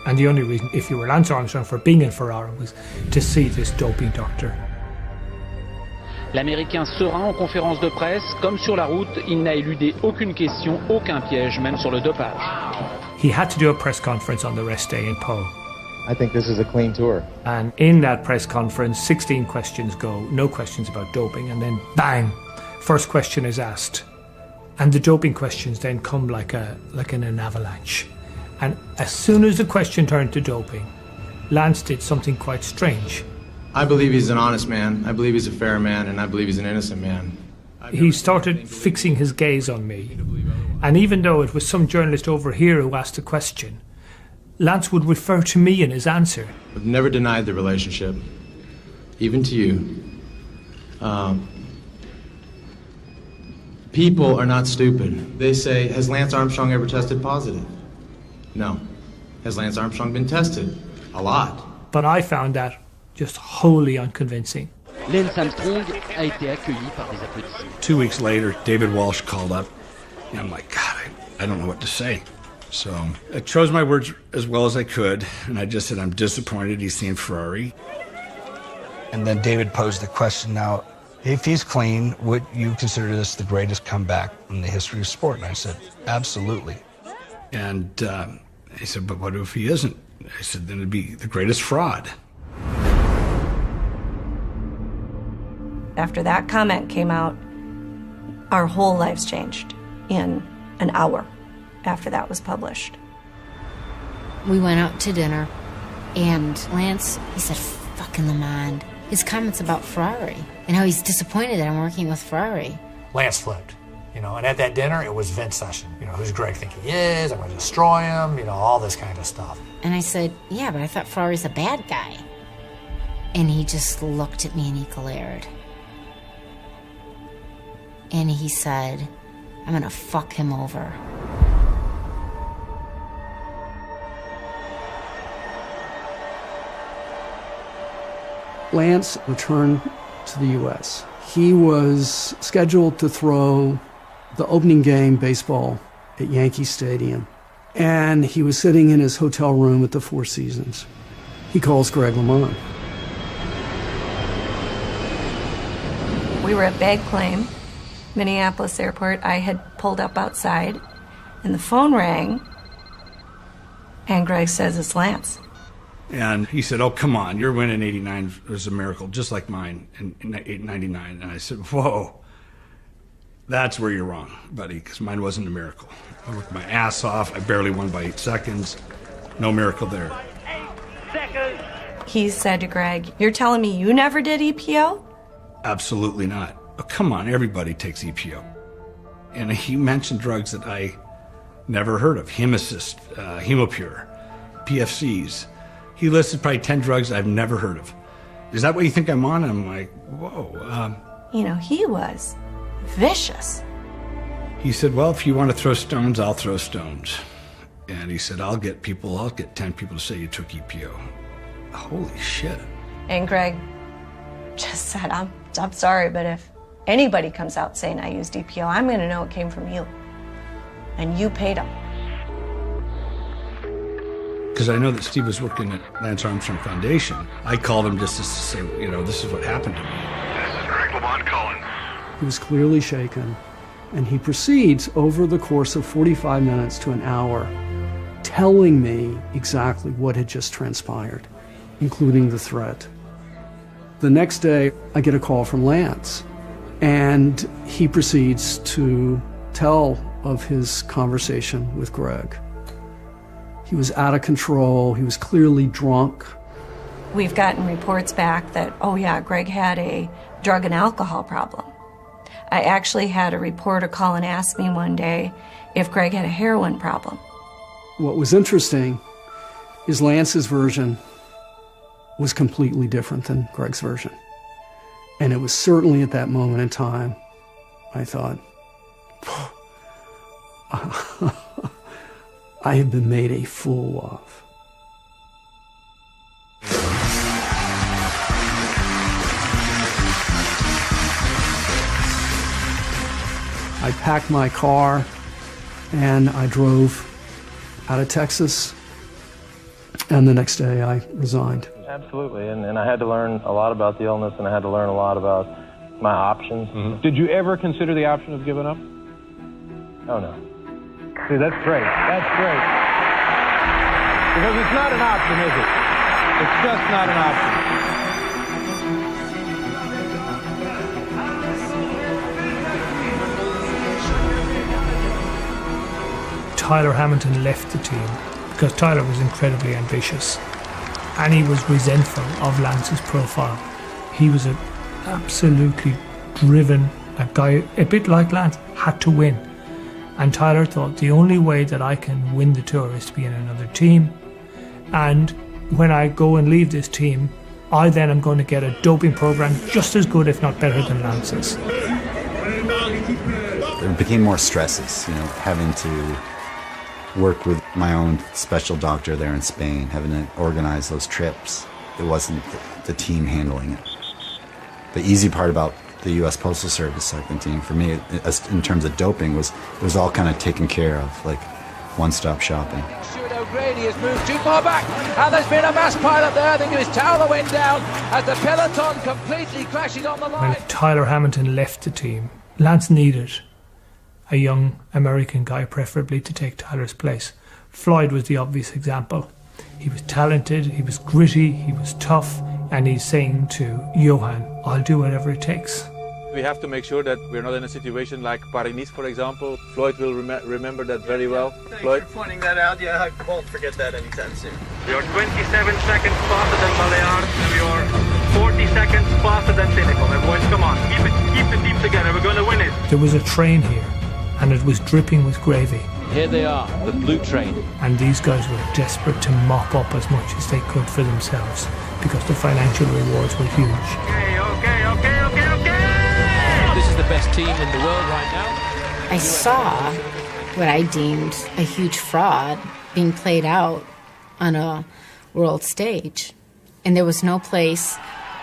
And the only reason, if you were Lance Armstrong, for being in Ferrara was to see this doping doctor. L'Américain serein en conférence de presse, comme sur la route, il n'a éludé aucune question, aucun piège, même sur le dopage. He had to do a press conference on the rest day in Pau. I think this is a clean tour. And in that press conference, 16 questions go, no questions about doping, and then bang, first question is asked. And the doping questions then come like an avalanche. And as soon as the question turned to doping, Lance did something quite strange. I believe he's an honest man, I believe he's a fair man, and I believe he's an innocent man. He started fixing his gaze on me. And even though it was some journalist over here who asked the question, Lance would refer to me in his answer. I've never denied the relationship, even to you. People are not stupid. They say, has Lance Armstrong ever tested positive? No. Has Lance Armstrong been tested? A lot. But I found that just wholly unconvincing. Lance Armstrong a été accueilli par des applaudissements. 2 weeks later, David Walsh called up, and I'm like, God, I don't know what to say. So I chose my words as well as I could, and I just said, I'm disappointed he's seen Ferrari. And then David posed the question, now, if he's clean, would you consider this the greatest comeback in the history of sport? And I said, absolutely. And He said, but what if he isn't? I said, then it'd be the greatest fraud. After that comment came out, our whole lives changed in an hour after that was published. We went out to dinner, and Lance, he said, fucking Lamond. His comments about Ferrari, and how he's disappointed that I'm working with Ferrari. Lance flipped, and at that dinner, it was Vince session. Who's Greg think he is? I'm going to destroy him, all this kind of stuff. And I said, yeah, but I thought Ferrari's a bad guy. And he just looked at me and he glared. And he said, I'm going to fuck him over. Lance returned to the U.S. He was scheduled to throw the opening game baseball at Yankee Stadium, and he was sitting in his hotel room at the Four Seasons. He calls Greg LeMond. We were at Bag Claim, Minneapolis Airport. I had pulled up outside, and the phone rang, and Greg says, it's Lance. And he said, oh, come on, your win in 89 was a miracle, just like mine in 99. And I said, whoa, that's where you're wrong, buddy, because mine wasn't a miracle. I worked my ass off. I barely won by 8 seconds. No miracle there. 8 seconds. He said to Greg, you're telling me you never did EPO? Absolutely not. Oh, come on, everybody takes EPO. And he mentioned drugs that I never heard of. Hemassist, Hemopure, PFCs. He listed probably 10 drugs I've never heard of. Is that what you think I'm on? I'm like, whoa. He was vicious. He said, well, if you want to throw stones, I'll throw stones. And he said, I'll get 10 people to say you took EPO. Holy shit. And Greg just said, I'm sorry, but if anybody comes out saying I used EPO, I'm going to know it came from you. And you paid them. Because I know that Steve was working at Lance Armstrong Foundation. I called him just to say, this is what happened to me. This is Greg LeMond calling. He was clearly shaken, and he proceeds over the course of 45 minutes to an hour telling me exactly what had just transpired, including the threat. The next day, I get a call from Lance, and he proceeds to tell of his conversation with Greg. He was out of control. He was clearly drunk. We've gotten reports back that, oh yeah, Greg had a drug and alcohol problem. I actually had a reporter call and ask me one day if Greg had a heroin problem. What was interesting is Lance's version was completely different than Greg's version. And it was certainly at that moment in time, I thought, I have been made a fool of. I packed my car and I drove out of Texas, and the next day I resigned. Absolutely, and I had to learn a lot about the illness, and I had to learn a lot about my options. Mm-hmm. Did you ever consider the option of giving up? Oh, no. See, that's great. That's great. Because it's not an option, is it? It's just not an option. Tyler Hamilton left the team because Tyler was incredibly ambitious and he was resentful of Lance's profile. He was an absolutely driven guy, a bit like Lance, had to win. And Tyler thought the only way that I can win the tour is to be in another team. And when I go and leave this team, I then am going to get a doping program just as good, if not better, than Lance's. There became more stresses, having to work with my own special doctor there in Spain, having to organize those trips. It wasn't the team handling it. The easy part about the U.S. Postal Service cycling team, for me, in terms of doping, it was all kind of taken care of, like one-stop shopping. Stuart O'Grady has moved too far back, and there's been a mass pile-up there. I think it was Towler went down as the peloton completely crashes on the line. When Tyler Hamilton left the team, Lance needed a young American guy, preferably, to take Tyler's place. Floyd was the obvious example. He was talented, he was gritty, he was tough, and he's saying to Johan, I'll do whatever it takes. We have to make sure that we're not in a situation like Paris-Nice, for example. Floyd will remember that very well. Floyd? Thanks for pointing that out. Yeah, I won't forget that anytime soon. You're 27 seconds faster than Balears, and you're 40 seconds faster than Cynical. My boys, come on, keep the team together. We're going to win it. There was a train here, and it was dripping with gravy. Here they are, the blue train. And these guys were desperate to mop up as much as they could for themselves because the financial rewards were huge. Okay. This is the best team in the world right now. I saw what I deemed a huge fraud being played out on a world stage. And there was no place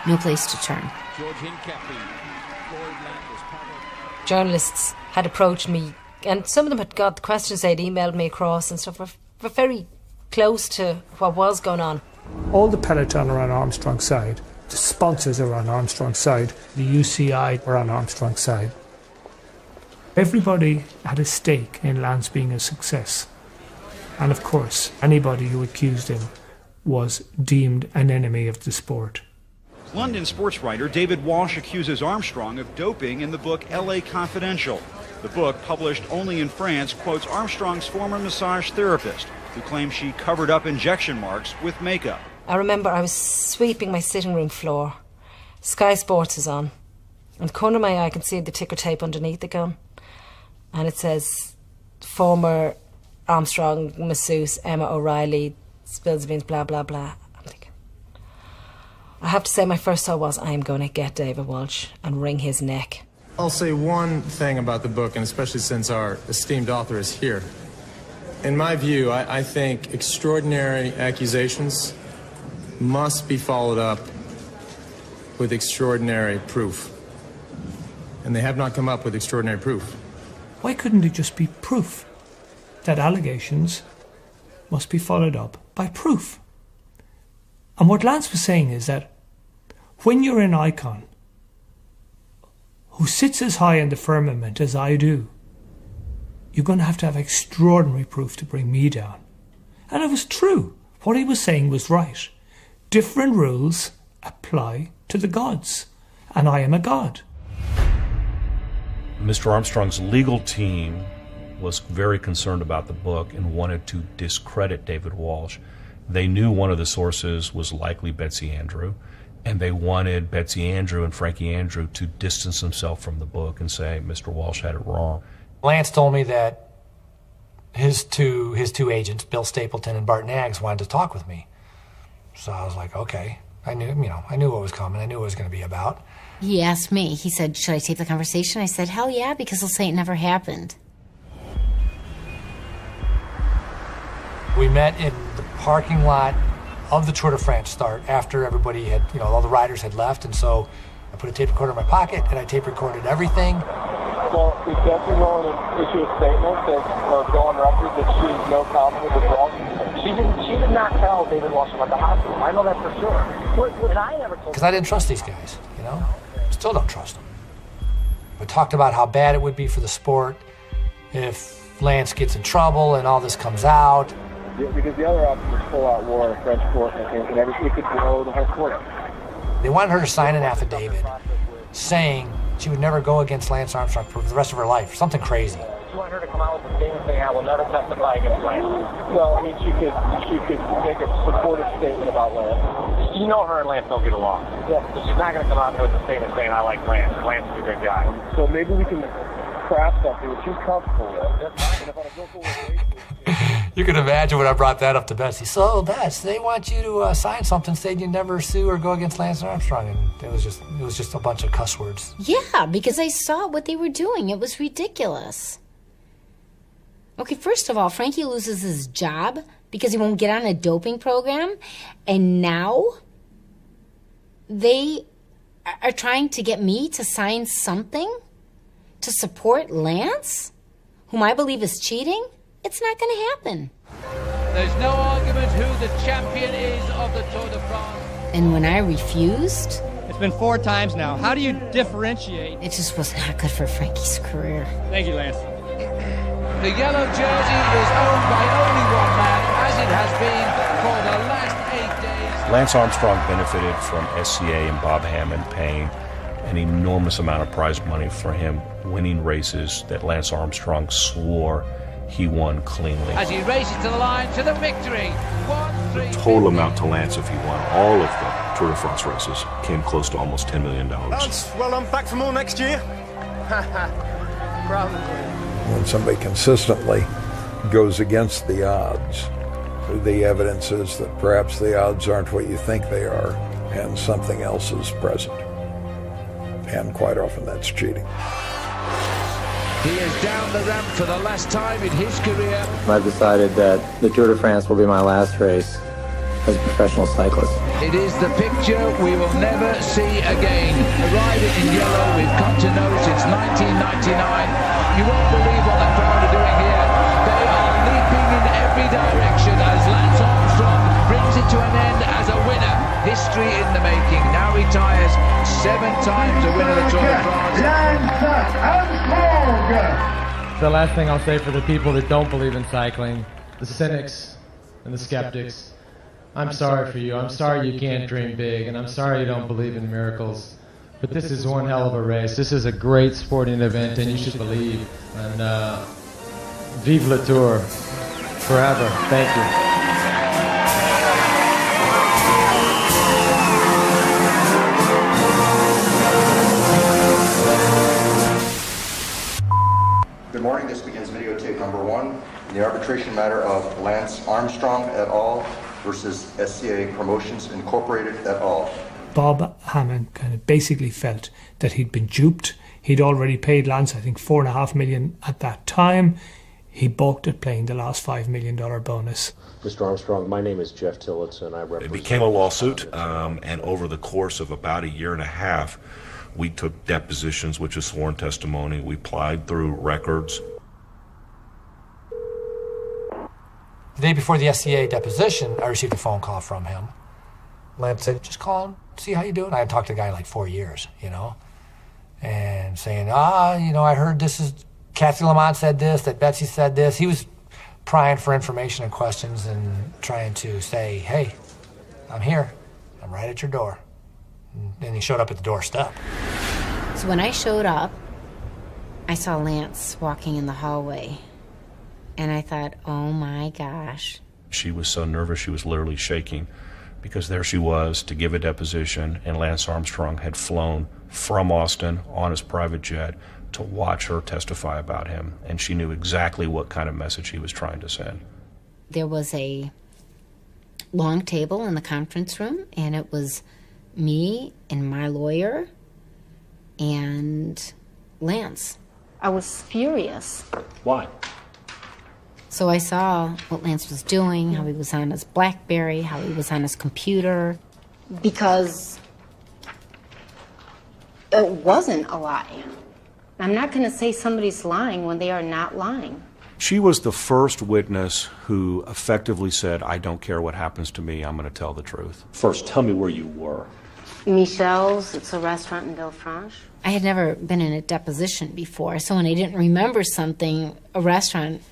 to turn. Journalists had approached me, and some of them had got the questions they'd emailed me across and stuff were very close to what was going on. All the peloton are on Armstrong's side. The sponsors are on Armstrong's side. The UCI are on Armstrong's side. Everybody had a stake in Lance being a success. And of course, anybody who accused him was deemed an enemy of the sport. London sports writer David Walsh accuses Armstrong of doping in the book L.A. Confidential. The book, published only in France, quotes Armstrong's former massage therapist, who claims she covered up injection marks with makeup. I remember I was sweeping my sitting room floor. Sky Sports is on. In the corner of my eye, I can see the ticker tape underneath the gun. And it says, former Armstrong masseuse Emma O'Reilly spills the beans, blah, blah, blah. I'm thinking, I have to say my first thought was, I am going to get David Walsh and wring his neck. I'll say one thing about the book, and especially since our esteemed author is here. In my view, I think extraordinary accusations must be followed up with extraordinary proof. And they have not come up with extraordinary proof. Why couldn't it just be proof that allegations must be followed up by proof? And what Lance was saying is that when you're an icon who sits as high in the firmament as I do, you're going to have extraordinary proof to bring me down. And it was true. What he was saying was right. Different rules apply to the gods, and I am a god. Mr. Armstrong's legal team was very concerned about the book and wanted to discredit David Walsh. They knew one of the sources was likely Betsy Andrew, and they wanted Betsy Andrew and Frankie Andrew to distance themselves from the book and say Mr. Walsh had it wrong. Lance told me that his two agents, Bill Stapleton and Bart Naggs, wanted to talk with me. So I was like, okay. I knew what was coming. I knew what it was going to be about. He asked me, he said, should I tape the conversation? I said, hell yeah, because he'll say it never happened. We met in the parking lot of the Tour de France start after everybody had, all the riders had left. And so I put a tape recorder in my pocket and I tape recorded everything. So is Betsy willing to issue a statement or go on record that she has no comment with the wrong? She did not tell David Walsh about the hospital. I know that for sure. And I never told. Because I didn't trust these guys, Still don't trust them. We talked about how bad it would be for the sport if Lance gets in trouble and all this comes out. Because the other option is full-out war in French court, and it could blow the whole court. They wanted her to sign an affidavit saying she would never go against Lance Armstrong for the rest of her life. Something crazy. You want her to come out with a statement saying, I will never testify against Lance? Well, I mean, she could make a supportive statement about Lance. You know her and Lance don't get along. Yeah. So she's not going to come out there with a statement saying, I like Lance. Lance is a good guy. So maybe we can craft something that she's comfortable with. You can imagine when I brought that up to Betsy. So, Betsy, they want you to sign something saying you never sue or go against Lance Armstrong, and it was just a bunch of cuss words. Yeah, because I saw what they were doing. It was ridiculous. Okay, first of all, Frankie loses his job because he won't get on a doping program, and now they are trying to get me to sign something to support Lance, whom I believe is cheating. It's not going to happen. There's no argument who the champion is of the Tour de France. And when I refused... It's been 4 times now. How do you differentiate? It just was not good for Frankie's career. Thank you, Lance. The yellow jersey is owned by only one man, as it has been for the last 8 days. Lance Armstrong benefited from SCA and Bob Hammond paying an enormous amount of prize money for him winning races that Lance Armstrong swore he won cleanly. As he races to the line to the victory. The total amount to Lance, if he won all of the Tour de France races, came close to almost $10 million. Well, I'm back for more next year. Probably. When somebody consistently goes against the odds, the evidence is that perhaps the odds aren't what you think they are, and something else is present. And quite often that's cheating. He is down the ramp for the last time in his career. I've decided that the Tour de France will be my last race as a professional cyclist. It is the picture we will never see again. A rider in yellow we've come to know since 1999. You won't believe what the crowd are doing here. They are leaping in every direction as Lance Armstrong brings it to an end as a winner. History in the making. Now retires 7 times a winner of the Tour de France. The last thing I'll say for the people that don't believe in cycling, the cynics and the skeptics, I'm sorry for you. I'm sorry you can't dream big, and I'm sorry you don't believe in miracles. But this is one hell of a race. This is a great sporting event, and you should believe. And vive le Tour forever. Thank you. Good morning. This begins videotape number 1 in the arbitration matter of Lance Armstrong et al. Versus SCA Promotions Incorporated et al. Bob Hammond kind of basically felt that he'd been duped. He'd already paid Lance, I think, $4.5 million at that time. He balked at paying the last $5 million bonus. Mr. Armstrong, my name is Jeff Tillotson. I represent... It became a lawsuit, and over the course of about 1.5 years, we took depositions, which is sworn testimony. We plied through records. The day before the SCA deposition, I received a phone call from him. Lance said, just call and see how you doing. I had talked to the guy in like 4 years, and saying, I heard this is, Kathy Lamont said this, that Betsy said this. He was prying for information and questions and trying to say, hey, I'm here. I'm right at your door. And he showed up at the doorstep. So when I showed up, I saw Lance walking in the hallway. And I thought, oh my gosh. She was so nervous she was literally shaking because there she was to give a deposition, and Lance Armstrong had flown from Austin on his private jet to watch her testify about him, and she knew exactly what kind of message he was trying to send. There was a long table in the conference room, and it was me and my lawyer and Lance. I was furious. Why? So I saw what Lance was doing, how he was on his BlackBerry, how he was on his computer. Because it wasn't a lie. I'm not going to say somebody's lying when they are not lying. She was the first witness who effectively said, I don't care what happens to me, I'm going to tell the truth. First, tell me where you were. Michelle's, it's a restaurant in Villefranche. I had never been in a deposition before, so when I didn't remember something, a restaurant,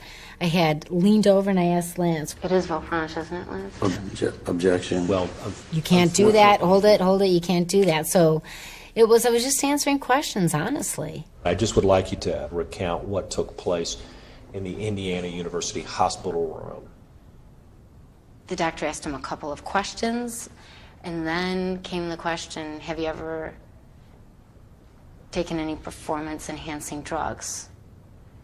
I had leaned over and I asked Lance. It is Villefranche, isn't it, Lance? Objection. Well, you can't do that. Hold it, you can't do that. So I was just answering questions, honestly. I just would like you to recount what took place in the Indiana University hospital room. The doctor asked him a couple of questions, and then came the question, have you ever taken any performance-enhancing drugs?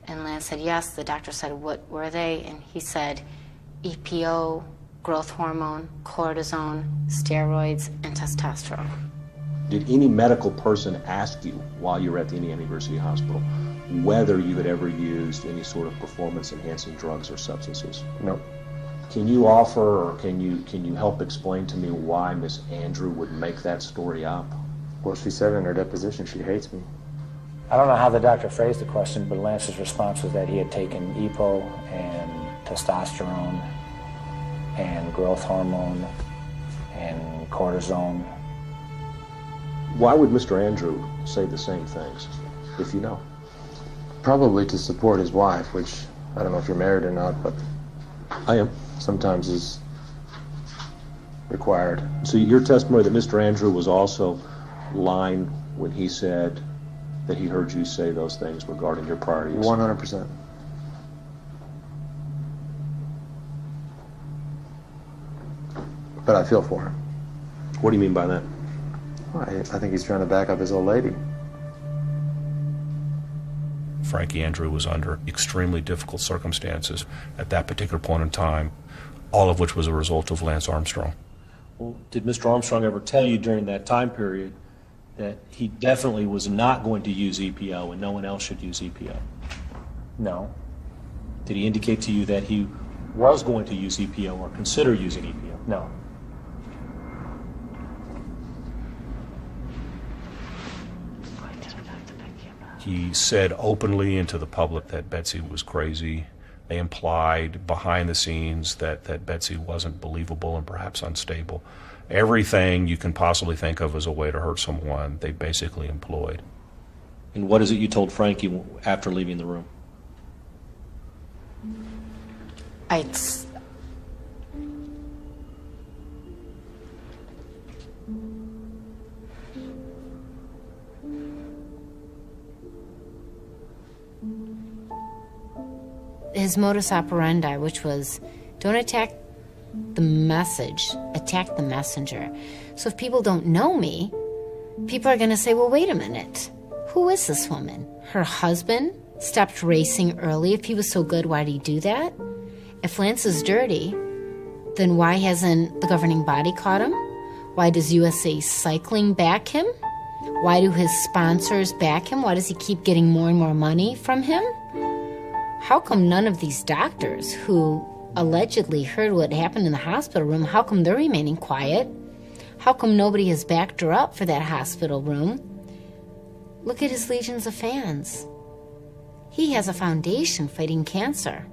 And Lance said yes. The doctor said, what were they? And he said, EPO, growth hormone, cortisone, steroids, and testosterone. Did any medical person ask you while you were at the Indiana University Hospital whether you had ever used any sort of performance-enhancing drugs or substances? No. Can you offer, or can you help explain to me why Miss Andrew would make that story up? Well, she said in her deposition she hates me. I don't know how the doctor phrased the question, but Lance's response was that he had taken EPO and testosterone and growth hormone and cortisone. Why would Mr. Andrew say the same things, if you know? Probably to support his wife, which I don't know if you're married or not, but I am. Sometimes is required. So your testimony that Mr. Andrew was also lying when he said that he heard you say those things regarding your prior use? 100%. But I feel for him. What do you mean by that? Well, I think he's trying to back up his old lady. Frankie Andrew was under extremely difficult circumstances at that particular point in time, all of which was a result of Lance Armstrong. Well, did Mr. Armstrong ever tell you during that time period that he definitely was not going to use EPO and no one else should use EPO? No. Did he indicate to you that he was going to use EPO or consider using EPO? No. He said openly and to the public that Betsy was crazy. They implied behind the scenes that Betsy wasn't believable and perhaps unstable. Everything you can possibly think of as a way to hurt someone, they basically employed. And what is it you told Frankie after leaving the room? His modus operandi, which was don't attack the message, attack the messenger. So if people don't know me, people are going to say, well, wait a minute. Who is this woman? Her husband stopped racing early. If he was so good, why did he do that? If Lance is dirty, then why hasn't the governing body caught him? Why does USA Cycling back him? Why do his sponsors back him? Why does he keep getting more and more money from him? How come none of these doctors who allegedly heard what happened in the hospital room, how come they're remaining quiet? How come nobody has backed her up for that hospital room? Look at his legions of fans. He has a foundation fighting cancer.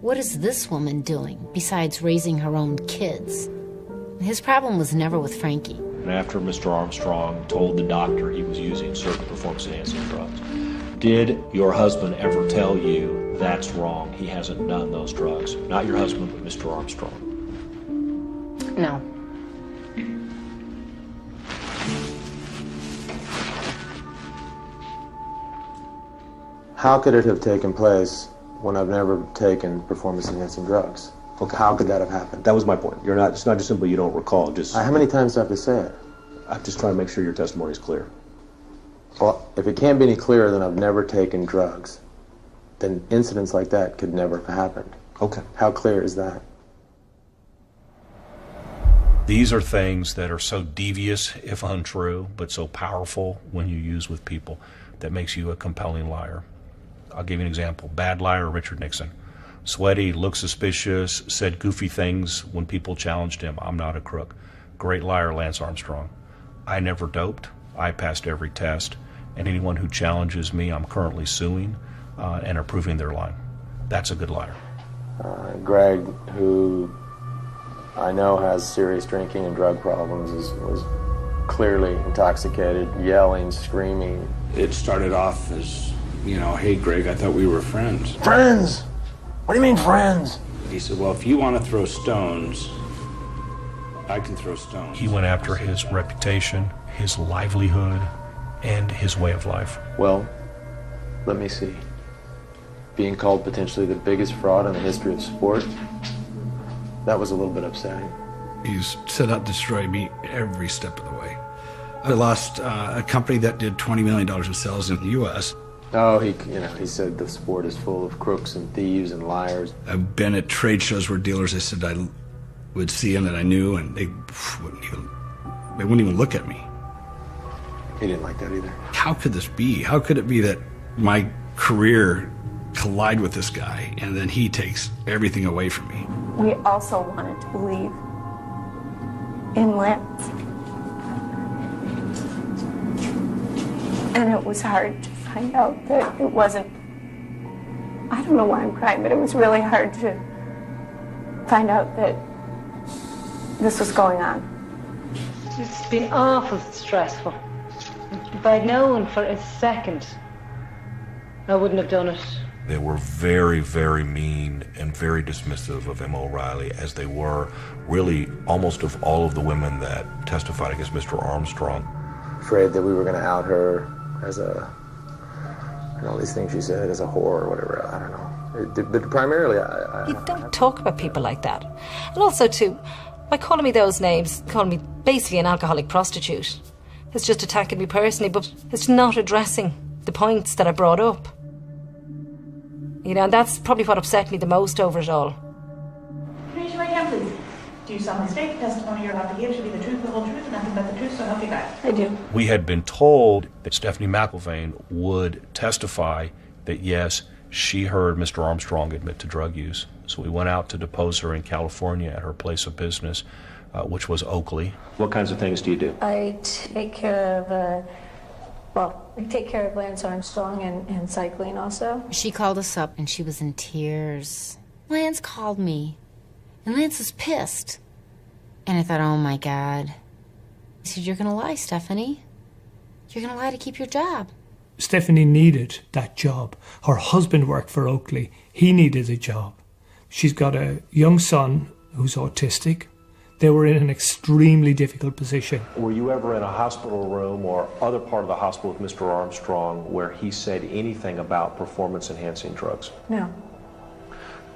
What is this woman doing besides raising her own kids? His problem was never with Frankie. And after Mr. Armstrong told the doctor he was using certain performance-enhancing drugs, did your husband ever tell you that's wrong, he hasn't done those drugs? Not your husband, but Mr. Armstrong. No. How could it have taken place when I've never taken performance-enhancing drugs? Okay, how could that have happened? That was my point. You're not. It's not just simply you don't recall. Just how many times do I have to say it? I'm just trying to make sure your testimony is clear. Well, if it can't be any clearer than I've never taken drugs, then incidents like that could never have happened. Okay. How clear is that? These are things that are so devious, if untrue, but so powerful when you use with people that makes you a compelling liar. I'll give you an example. Bad liar, Richard Nixon. Sweaty, looked suspicious, said goofy things when people challenged him. I'm not a crook. Great liar, Lance Armstrong. I never doped. I passed every test. And anyone who challenges me, I'm currently suing and are proving their lying. That's a good liar. Greg, who I know has serious drinking and drug problems, was clearly intoxicated, yelling, screaming. It started off as, hey, Greg, I thought we were friends. Friends? What do you mean, friends? He said, well, if you want to throw stones, I can throw stones. He went after his reputation, his livelihood, and his way of life. Well, let me see. Being called potentially the biggest fraud in the history of sport, that was a little bit upsetting. He's set out to destroy me every step of the way. I lost a company that did $20 million in sales in the U.S. Oh, he said the sport is full of crooks and thieves and liars. I've been at trade shows where dealers, they said I would see them that I knew, and they wouldn't even look at me. He didn't like that either. How could this be? How could it be that my career collide with this guy and then he takes everything away from me? We also wanted to believe in Lance. And it was hard to find out that it wasn't. I don't know why I'm crying, but it was really hard to find out that this was going on. It's been awful stressful. If I'd known for a second, I wouldn't have done it. They were very, very mean and very dismissive of Emma O'Reilly, as they were really almost of all of the women that testified against Mr. Armstrong. Afraid that we were going to out her as a, and all these things she said, as a whore or whatever, I don't know. But primarily, You don't talk about people like that. And also, too, by calling me those names, calling me basically an alcoholic prostitute, it's just attacking me personally, but it's not addressing the points that I brought up. You know, and that's probably what upset me the most over it all. Raise your right hand, please. Do you solemnly state the testimony you're about to give should be the truth, the whole truth, and nothing but the truth, so help you God? I do. We had been told that Stephanie McIlvaine would testify that, yes, she heard Mr. Armstrong admit to drug use. So we went out to depose her in California at her place of business, which was Oakley. What kinds of things do you do? I take care of, I take care of Lance Armstrong and cycling also. She called us up and she was in tears. Lance called me, and Lance was pissed. And I thought, oh my God. He said, you're gonna lie, Stephanie. You're gonna lie to keep your job. Stephanie needed that job. Her husband worked for Oakley. He needed a job. She's got a young son who's autistic. They were in an extremely difficult position. Were you ever in a hospital room or other part of the hospital with Mr. Armstrong where he said anything about performance-enhancing drugs? No.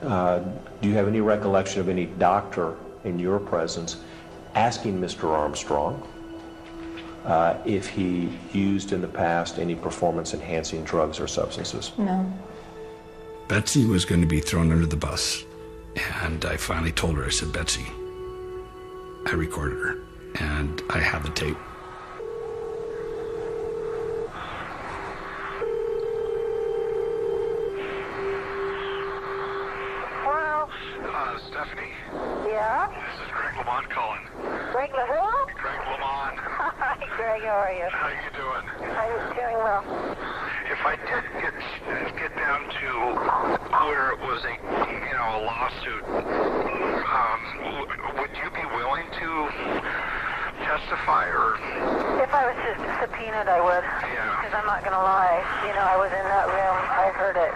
Do you have any recollection of any doctor in your presence asking Mr. Armstrong if he used in the past any performance-enhancing drugs or substances? No. Betsy was going to be thrown under the bus, and I finally told her, I said, Betsy, I recorded her, and I have the tape. Hello? Stephanie. Yeah? This is Greg Lamont calling. Greg who? Greg Lamont. Hi, Greg, how are you? How you doing? I'm doing well. If I did get down to where it was a lawsuit, would you be willing to testify, or? If I was subpoenaed, I would. Yeah. Because I'm not going to lie. I was in that room. I heard it.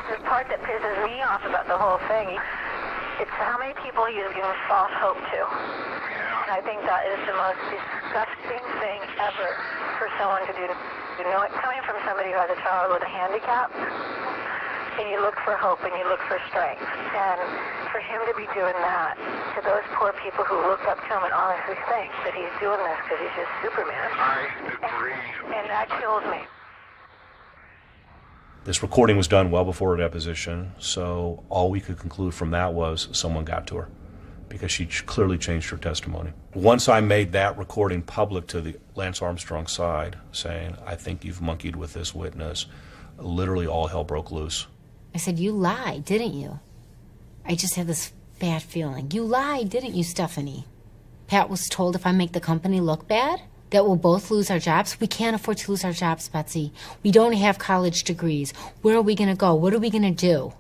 The part that pisses me off about the whole thing, it's how many people you've given false hope to. And I think that is the most disgusting thing ever for someone to do. Coming from somebody who has a child with a handicap, and you look for hope and you look for strength. And for him to be doing that to those poor people who look up to him and honestly think that he's doing this because he's just Superman. I agree. And that kills me. This recording was done well before her deposition, so all we could conclude from that was someone got to her, because she clearly changed her testimony. Once I made that recording public to the Lance Armstrong side, saying, I think you've monkeyed with this witness, literally all hell broke loose. I said, you lied, didn't you? I just had this bad feeling. You lied, didn't you, Stephanie? Pat was told if I make the company look bad, that we'll both lose our jobs. We can't afford to lose our jobs, Betsy. We don't have college degrees. Where are we going to go? What are we going to do?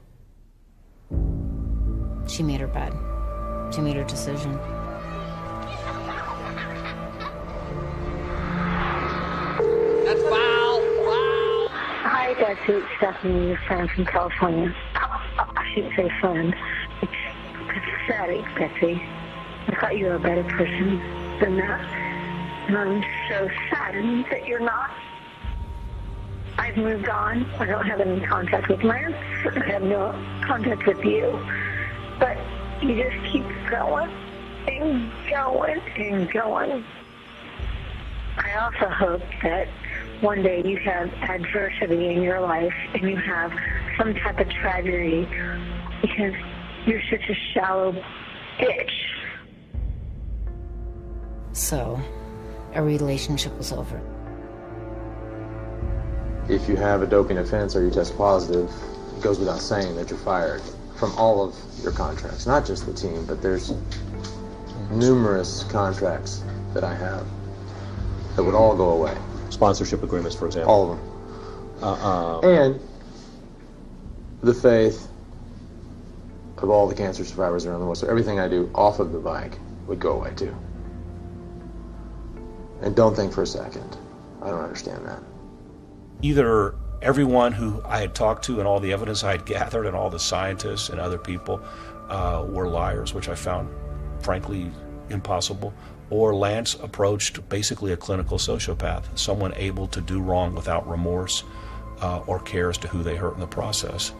She made her bed. She made her decision. That's foul! Wow! Hi, Betsy. It's Stephanie, your friend from California. I shouldn't say friend. It's pathetic, Betsy. I thought you were a better person than that. And I'm so saddened that you're not. I've moved on. I don't have any contact with Lance. I have no contact with you. But you just keep going and going and going. I also hope that one day you have adversity in your life and you have some type of tragedy because you're such a shallow bitch. So, our relationship was over. If you have a doping offense or you test positive, it goes without saying that you're fired from all of your contracts, not just the team, but there's numerous contracts that I have that would all go away. Sponsorship agreements, for example. All of them. And the faith of all the cancer survivors around the world. So everything I do off of the bike would go away too. And don't think for a second, I don't understand that. Either everyone who I had talked to and all the evidence I had gathered and all the scientists and other people were liars, which I found, frankly, impossible. Or Lance approached basically a clinical sociopath, someone able to do wrong without remorse or care as to who they hurt in the process.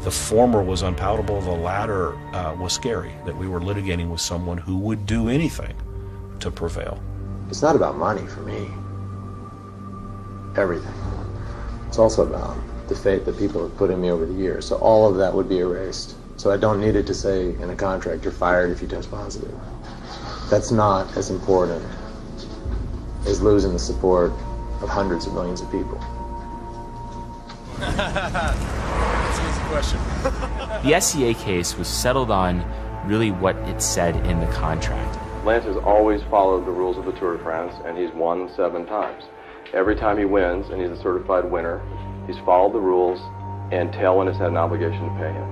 The former was unpalatable, the latter was scary, that we were litigating with someone who would do anything to prevail. It's not about money for me. Everything. It's also about the faith that people have put in me over the years. So all of that would be erased. So I don't need it to say in a contract, you're fired if you test positive. That's not as important as losing the support of hundreds of millions of people. That's an easy question. The SCA case was settled on really what it said in the contract. Lance has always followed the rules of the Tour de France, and he's won 7 times. Every time he wins, and he's a certified winner, he's followed the rules, and Tailwind has had an obligation to pay him.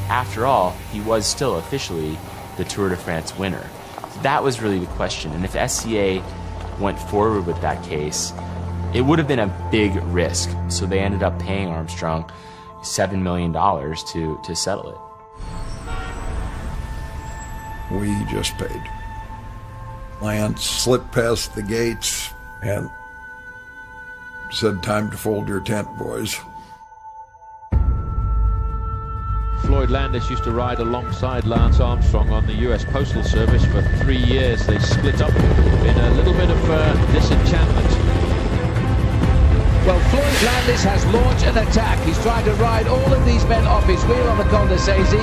After all, he was still officially the Tour de France winner. So that was really the question, and if SCA went forward with that case, it would have been a big risk. So they ended up paying Armstrong $7 million to settle it. We just paid. Lance slipped past the gates and said, "Time to fold your tent, boys." Floyd Landis used to ride alongside Lance Armstrong on the US Postal Service for 3 years. They split up in a little bit of disenchantment. Well, Floyd Landis has launched an attack. He's trying to ride all of these men off his wheel on the Col de Saisy.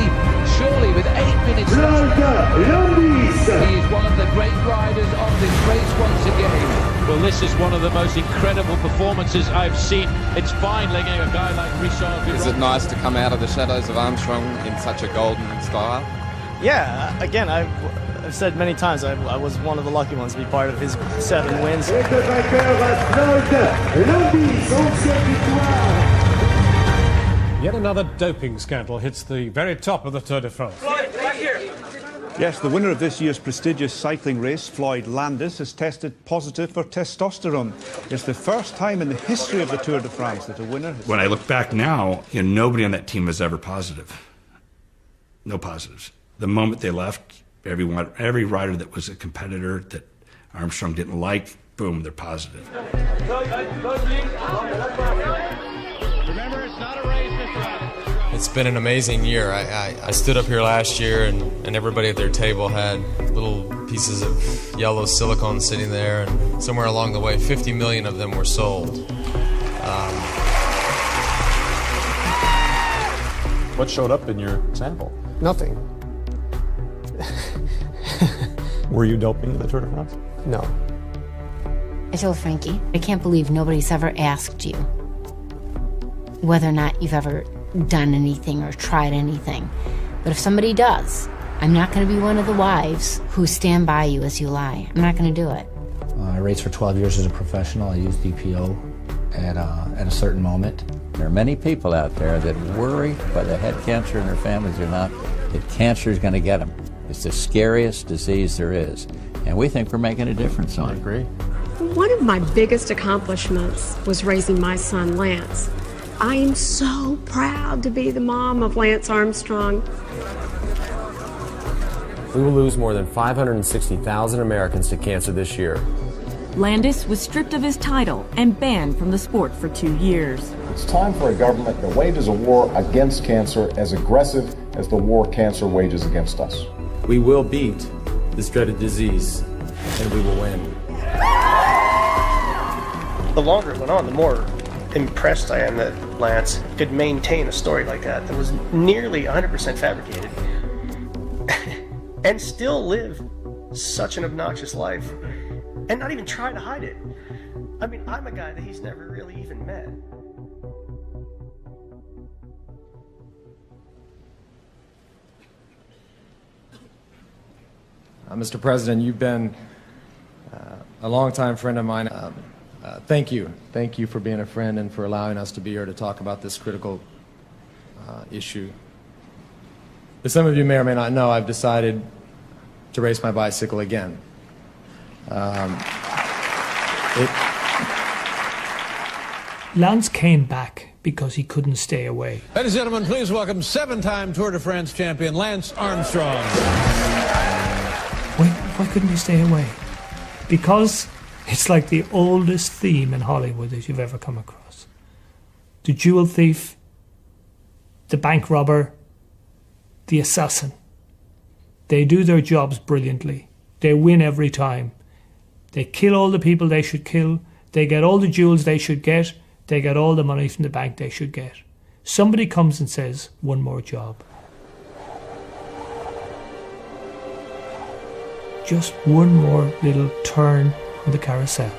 Surely with 8 minutes left, he is one of the great riders of this race once again. Well, this is one of the most incredible performances I've seen. It's fine letting a guy like Richard Is it nice to come out of the shadows of Armstrong in such a golden style? Yeah, again, I've said many times I was one of the lucky ones to be part of his 7 wins. Yet another doping scandal hits the very top of the Tour de France. Floyd, back here. Yes, the winner of this year's prestigious cycling race, Floyd Landis, has tested positive for testosterone. It's the first time in the history of the Tour de France that a winner has... When I look back now, nobody on that team was ever positive. No positives. The moment they left, every rider that was a competitor that Armstrong didn't like, boom, they're positive. Remember, it's not a race, Mr. Adams. It's been an amazing year. I stood up here last year and everybody at their table had little pieces of yellow silicone sitting there, and somewhere along the way 50 million of them were sold. What showed up in your sample? Nothing. Were you doping in the Tour de France? No. I told Frankie, I can't believe nobody's ever asked you whether or not you've ever done anything or tried anything. But if somebody does, I'm not going to be one of the wives who stand by you as you lie. I'm not going to do it. I raced for 12 years as a professional. I used EPO at a certain moment. There are many people out there that worry whether they had cancer in their families or not, that cancer is going to get them. It's the scariest disease there is, and we think we're making a difference on it. I agree. One of my biggest accomplishments was raising my son, Lance. I am so proud to be the mom of Lance Armstrong. We will lose more than 560,000 Americans to cancer this year. Landis was stripped of his title and banned from the sport for 2 years. It's time for a government that wages a war against cancer as aggressive as the war cancer wages against us. We will beat this dreaded disease, and we will win. The longer it went on, the more impressed I am that Lance could maintain a story like that was nearly 100% fabricated and still live such an obnoxious life and not even try to hide it. I mean, I'm a guy that he's never really even met. Mr. President, you've been a longtime friend of mine. Thank you. Thank you for being a friend and for allowing us to be here to talk about this critical issue. As some of you may or may not know, I've decided to race my bicycle again. Lance came back because he couldn't stay away. Ladies and gentlemen, please welcome 7-time Tour de France champion Lance Armstrong. Why couldn't he stay away? Because it's like the oldest theme in Hollywood that you've ever come across. The jewel thief, the bank robber, the assassin. They do their jobs brilliantly. They win every time. They kill all the people they should kill. They get all the jewels they should get. They get all the money from the bank they should get. Somebody comes and says, one more job. Just one more little turn on the carousel.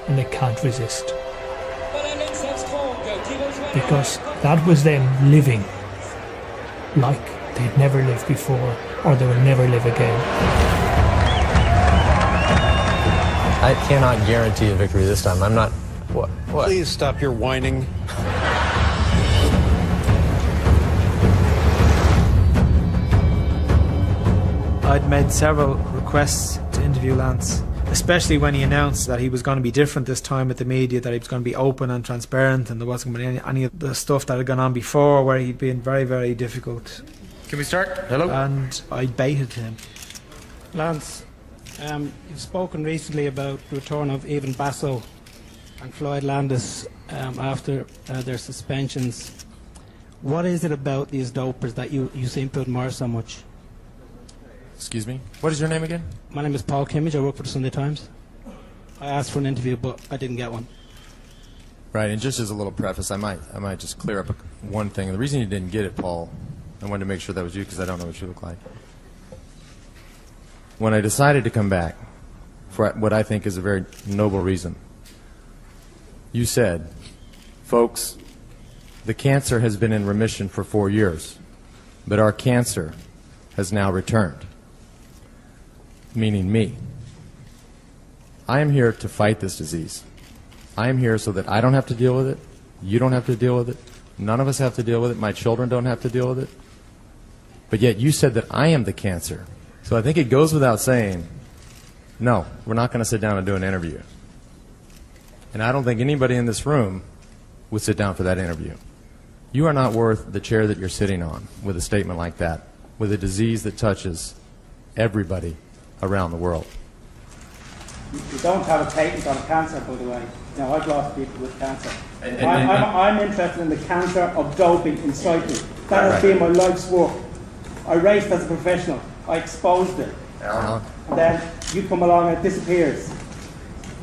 And they can't resist. Because that was them living like they'd never lived before, or they will never live again. I cannot guarantee a victory this time. I'm not... What? Please stop your whining. I'd made several requests to interview Lance, especially when he announced that he was going to be different this time with the media, that he was going to be open and transparent, and there wasn't going to be any of the stuff that had gone on before where he'd been very, very difficult. Can we start? Hello? And I baited him. Lance, you've spoken recently about the return of Evan Basso and Floyd Landis after their suspensions. What is it about these dopers that you seem to admire so much? Excuse me? What is your name again? My name is Paul Kimmage. I work for the Sunday Times. I asked for an interview, but I didn't get one. Right, and just as a little preface, I might just clear up one thing. The reason you didn't get it, Paul, I wanted to make sure that was you because I don't know what you look like. When I decided to come back, for what I think is a very noble reason, you said, folks, the cancer has been in remission for 4 years, but our cancer has now returned, meaning me. I am here to fight this disease. I am here so that I don't have to deal with it, you don't have to deal with it, none of us have to deal with it, my children don't have to deal with it. But yet you said that I am the cancer. So I think it goes without saying, no, we're not going to sit down and do an interview. And I don't think anybody in this room would sit down for that interview. You are not worth the chair that you're sitting on with a statement like that, with a disease that touches everybody around the world. You don't have a patent on cancer, by the way. Now, I've lost people with cancer. I'm interested in the cancer of doping in cycling. That has been my life's work. I raced as a professional. I exposed it. And then you come along and it disappears.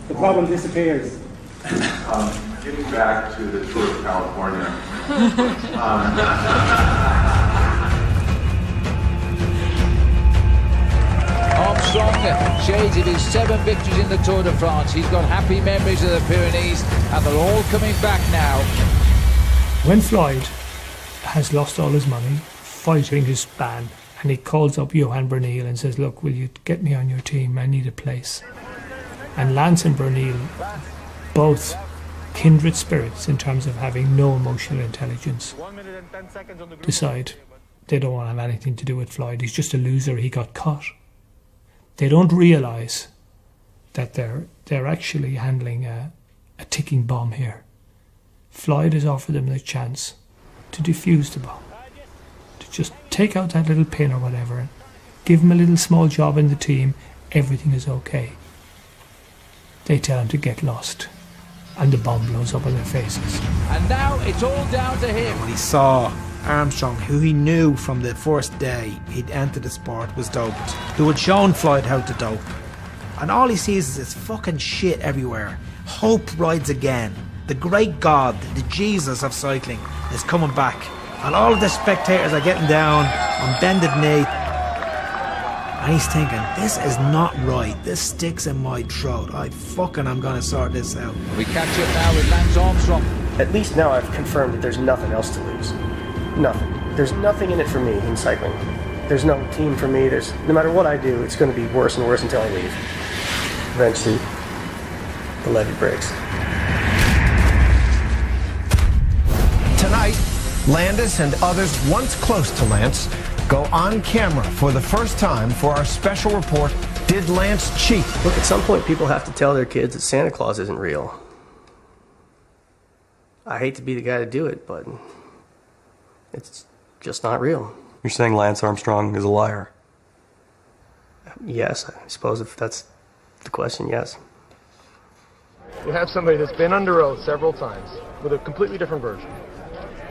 The problem disappears. Getting back to the Tour of California. Armstrong, shades of his 7 victories in the Tour de France. He's got happy memories of the Pyrenees, and they're all coming back now. When Floyd has lost all his money fighting his ban, and he calls up Johan Bernil and says, look, will you get me on your team? I need a place. And Lance and Bernil, both kindred spirits in terms of having no emotional intelligence, decide they don't want to have anything to do with Floyd. He's just a loser. He got caught. They don't realise that they're actually handling a ticking bomb here. Floyd has offered them the chance to defuse the bomb, to just take out that little pin or whatever and give him a little small job in the team. Everything is okay. They tell him to get lost, and the bomb blows up in their faces. And now it's all down to him. When he saw Armstrong, who he knew from the first day he'd entered the sport was doped, who had shown Floyd how to dope, and all he sees is this fucking shit everywhere. Hope rides again. The great God, the Jesus of cycling, is coming back, and all of the spectators are getting down on bended knee. And he's thinking, this is not right. This sticks in my throat. I'm gonna sort this out. We catch up now with Lance Armstrong. At least now I've confirmed that there's nothing else to lose. Nothing. There's nothing in it for me in cycling. There's no team for me. No matter what I do, it's going to be worse and worse until I leave. Eventually, the levee breaks. Tonight, Landis and others once close to Lance go on camera for the first time for our special report, Did Lance Cheat? Look, at some point people have to tell their kids that Santa Claus isn't real. I hate to be the guy to do it, but it's just not real. You're saying Lance Armstrong is a liar? Yes, I suppose if that's the question, yes. You have somebody that's been under oath several times with a completely different version.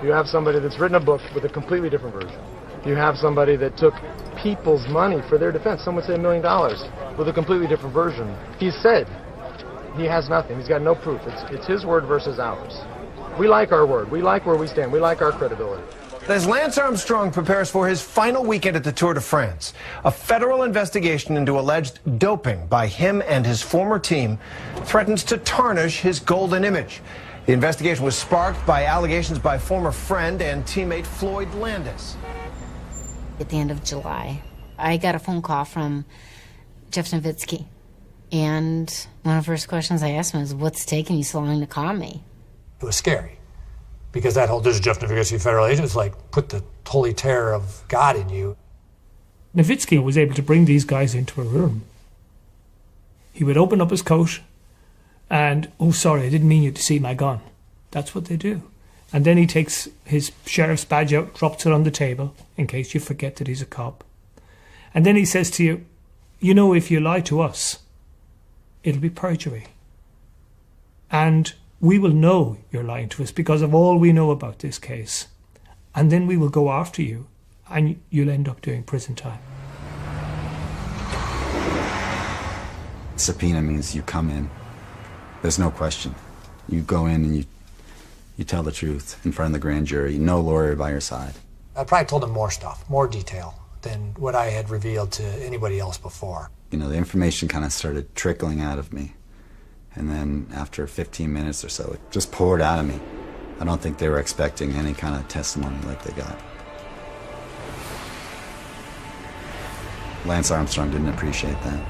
You have somebody that's written a book with a completely different version. You have somebody that took people's money for their defense, some would say $1 million, with a completely different version. He said he has nothing. He's got no proof. It's his word versus ours. We like our word. We like where we stand. We like our credibility. As Lance Armstrong prepares for his final weekend at the Tour de France, a federal investigation into alleged doping by him and his former team threatens to tarnish his golden image. The investigation was sparked by allegations by former friend and teammate Floyd Landis. At the end of July, I got a phone call from Jeff Nowitzki. And one of the first questions I asked him was, what's taking you so long to call me? It was scary. Because that whole, this is Jeff Nowitzki, federal agent, it's like, put the holy terror of God in you. Nowitzki was able to bring these guys into a room. He would open up his coat and, oh, sorry, I didn't mean you to see my gun. That's what they do. And then he takes his sheriff's badge out, drops it on the table, in case you forget that he's a cop. And then he says to you, you know, if you lie to us, it'll be perjury. And we will know you're lying to us because of all we know about this case. And then we will go after you, and you'll end up doing prison time. Subpoena means you come in. There's no question. You go in and you tell the truth in front of the grand jury. No lawyer by your side. I probably told him more stuff, more detail than what I had revealed to anybody else before. You know, the information kind of started trickling out of me. And then after 15 minutes or so, it just poured out of me. I don't think they were expecting any kind of testimony like they got. Lance Armstrong didn't appreciate that.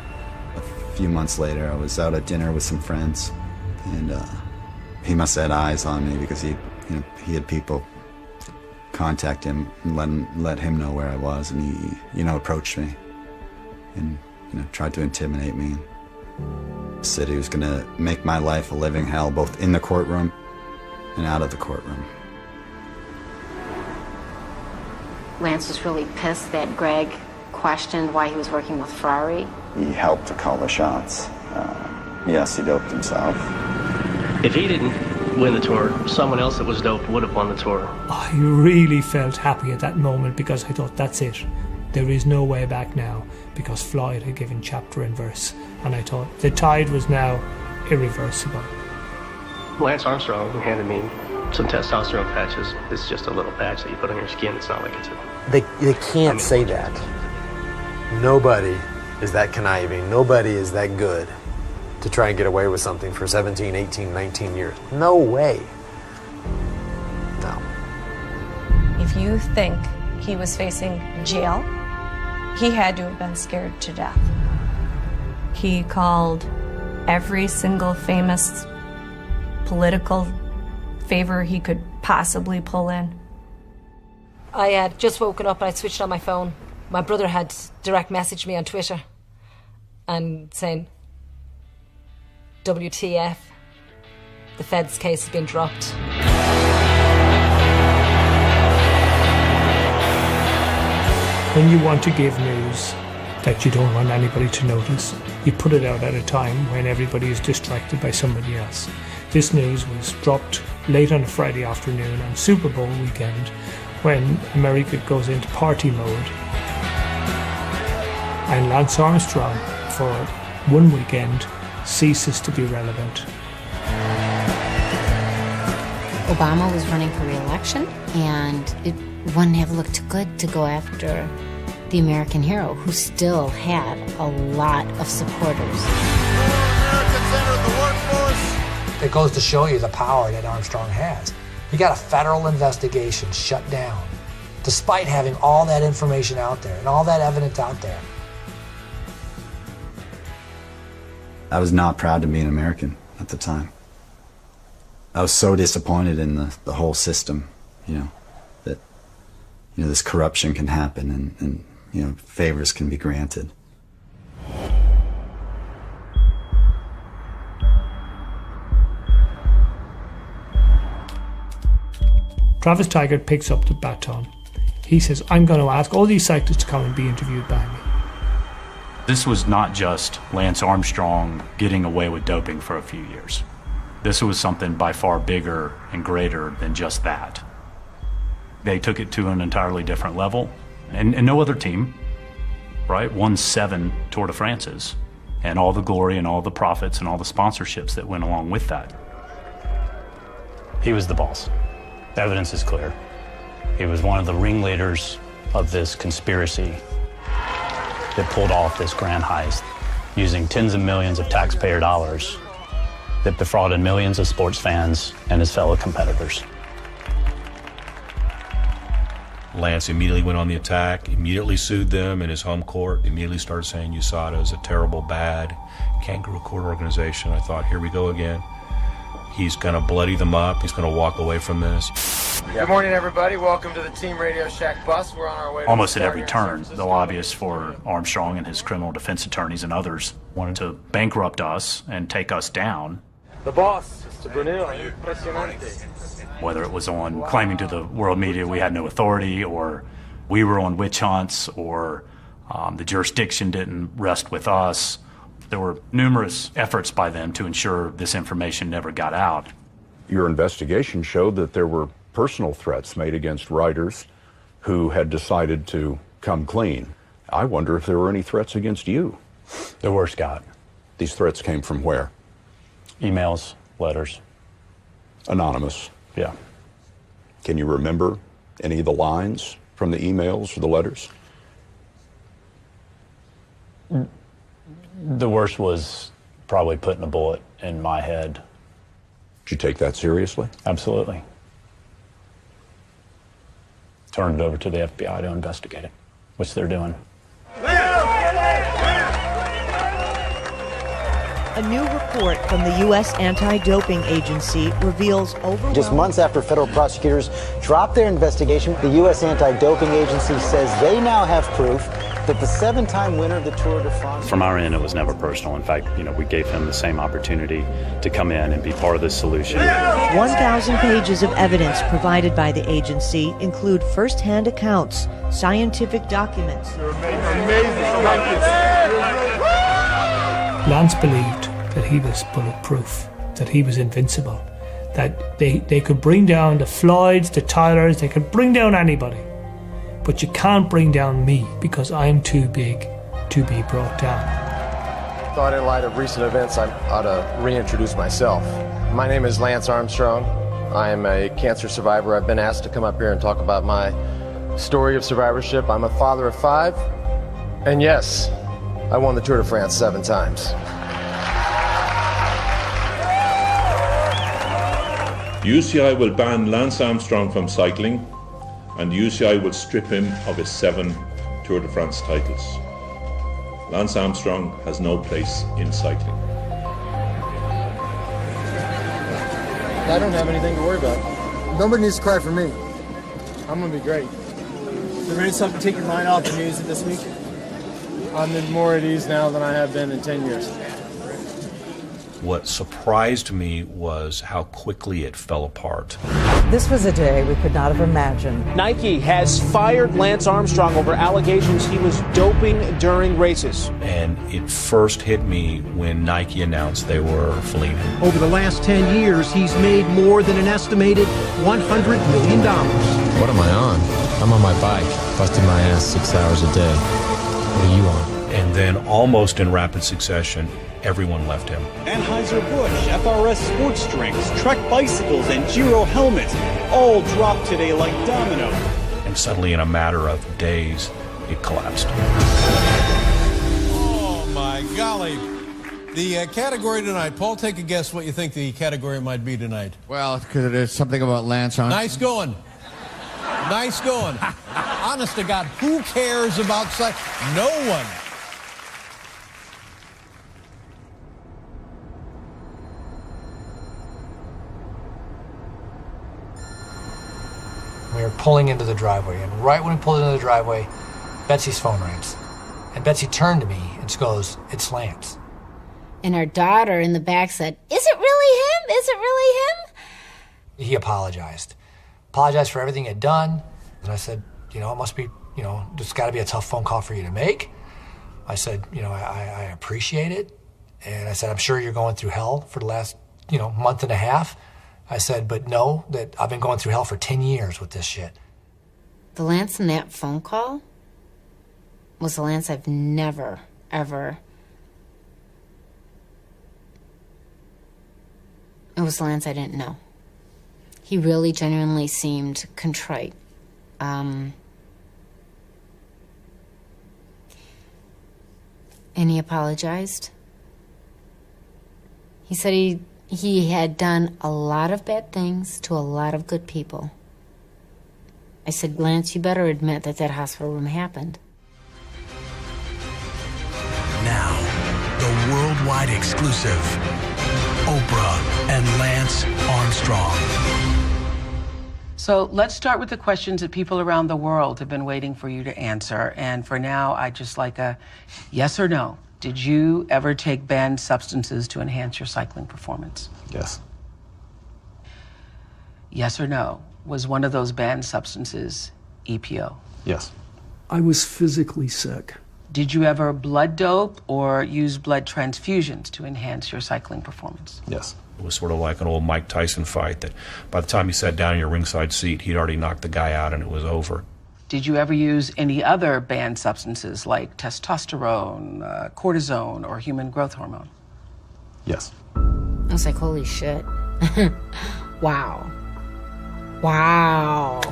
A few months later, I was out at dinner with some friends, and he must have had eyes on me because he had people contact him and let him know where I was, and he, approached me and, tried to intimidate me. Said he was going to make my life a living hell, both in the courtroom and out of the courtroom. Lance was really pissed that Greg questioned why he was working with Ferrari. He helped to call the shots. Yes, he doped himself. If he didn't win the Tour, someone else that was doped would have won the Tour. I really felt happy at that moment because I thought, that's it. There is no way back now, because Floyd had given chapter and verse, and I thought the tide was now irreversible. Lance Armstrong handed me some testosterone patches. It's just a little patch that you put on your skin. It's not like it's a... They can't say that. Nobody is that conniving. Nobody is that good to try and get away with something for 17, 18, 19 years. No way. No. If you think he was facing jail, he had to have been scared to death. He called every single famous political favor he could possibly pull in. I had just woken up and I switched on my phone. My brother had direct messaged me on Twitter and saying, WTF, the Fed's case has been dropped. When you want to give news that you don't want anybody to notice, you put it out at a time when everybody is distracted by somebody else. This news was dropped late on a Friday afternoon on Super Bowl weekend when America goes into party mode. And Lance Armstrong, for one weekend, ceases to be relevant. Obama was running for re-election, and it wouldn't have looked good to go after the American hero, who still had a lot of supporters. It goes to show you the power that Armstrong has. He got a federal investigation shut down, despite having all that information out there and all that evidence out there. I was not proud to be an American at the time. I was so disappointed in the whole system, that this corruption can happen and favors can be granted. Travis Taggart picks up the baton. He says, I'm going to ask all these cyclists to come and be interviewed by me. This was not just Lance Armstrong getting away with doping for a few years. This was something by far bigger and greater than just that. They took it to an entirely different level, and no other team, right, won 7 Tour de France's, and all the glory and all the profits and all the sponsorships that went along with that. He was the boss. The evidence is clear. He was one of the ringleaders of this conspiracy that pulled off this grand heist using tens of millions of taxpayer dollars that defrauded millions of sports fans and his fellow competitors. Lance immediately went on the attack, immediately sued them in his home court, immediately started saying USADA is a terrible, bad kangaroo court organization. I thought, here we go again. He's going to bloody them up. He's going to walk away from this. Good morning, everybody. Welcome to the Team Radio Shack bus. We're on our way to Almost at every turn, the lobbyists for Armstrong and his criminal defense attorneys and others wanted to bankrupt us and take us down. The boss, Mr. Brunel, impresionante. Whether it was on claiming to the world media we had no authority, or we were on witch hunts, or the jurisdiction didn't rest with us. There were numerous efforts by them to ensure this information never got out. Your investigation showed that there were personal threats made against writers who had decided to come clean. I wonder if there were any threats against you. There were, Scott. These threats came from where? Emails, letters. Anonymous? Yeah. Can you remember any of the lines from the emails or the letters? The worst was probably putting a bullet in my head. Did you take that seriously? Absolutely. Turned it over to the FBI to investigate it, which they're doing. A new report from the U.S. Anti-Doping Agency reveals overwhelming... Just months after federal prosecutors dropped their investigation, the U.S. Anti-Doping Agency says they now have proof that the 7-time winner of the Tour de France... From our end, it was never personal. In fact, we gave him the same opportunity to come in and be part of this solution. 1,000 pages of evidence provided by the agency include first-hand accounts, scientific documents. Lance believed that he was bulletproof, that he was invincible, that they could bring down the Floyds, the Tylers, they could bring down anybody. But you can't bring down me because I'm too big to be brought down. I thought in light of recent events I ought to reintroduce myself. My name is Lance Armstrong. I am a cancer survivor. I've been asked to come up here and talk about my story of survivorship. I'm a father of 5, and yes, I won the Tour de France 7 times. UCI will ban Lance Armstrong from cycling, and UCI will strip him of his 7 Tour de France titles. Lance Armstrong has no place in cycling. I don't have anything to worry about. Nobody needs to cry for me. I'm going to be great. Is there any something to take your mind off the news this week? I'm more at ease now than I have been in 10 years. What surprised me was how quickly it fell apart. This was a day we could not have imagined. Nike has fired Lance Armstrong over allegations he was doping during races. And it first hit me when Nike announced they were fleeing him. Over the last 10 years, he's made more than an estimated $100 million. What am I on? I'm on my bike, busting my ass 6 hours a day. What are you on? And then, almost in rapid succession, everyone left him. Anheuser-Busch, FRS sports drinks, Trek bicycles, and Giro helmets all dropped today like domino. And suddenly, in a matter of days, it collapsed. Oh, my golly. The category tonight, Paul, take a guess what you think the category might be tonight. Well, because there's something about Lance on. Nice going. Nice going. Honest to God, who cares about cycling? No one. We were pulling into the driveway, and right when we pulled into the driveway, Betsy's phone rings. And Betsy turned to me and she goes, "It's Lance." And our daughter in the back said, "Is it really him? Is it really him?" He apologized. apologized for everything he'd done. And I said, you know, it must be, you know, it's got to be a tough phone call for you to make. I said, you know, I appreciate it. And I said, I'm sure you're going through hell for the last, you know, month and a half. I said, but know that I've been going through hell for 10 years with this shit. The Lance in that phone call was the Lance I've never, ever... It was the Lance I didn't know. He really genuinely seemed contrite. And he apologized. He said he had done a lot of bad things to a lot of good people. I said, Lance, you better admit that hospital room happened. Now, the worldwide exclusive, Oprah and Lance Armstrong. So let's start with the questions that people around the world have been waiting for you to answer. And for now, I'd just like a yes or no. Did you ever take banned substances to enhance your cycling performance? Yes. Yes or no? Was one of those banned substances EPO? Yes. I was physically sick. Did you ever blood dope or use blood transfusions to enhance your cycling performance? Yes. It was sort of like an old Mike Tyson fight that by the time you sat down in your ringside seat, he'd already knocked the guy out and it was over. Did you ever use any other banned substances like testosterone, cortisone, or human growth hormone? Yes. I was like, holy shit. Wow. Wow.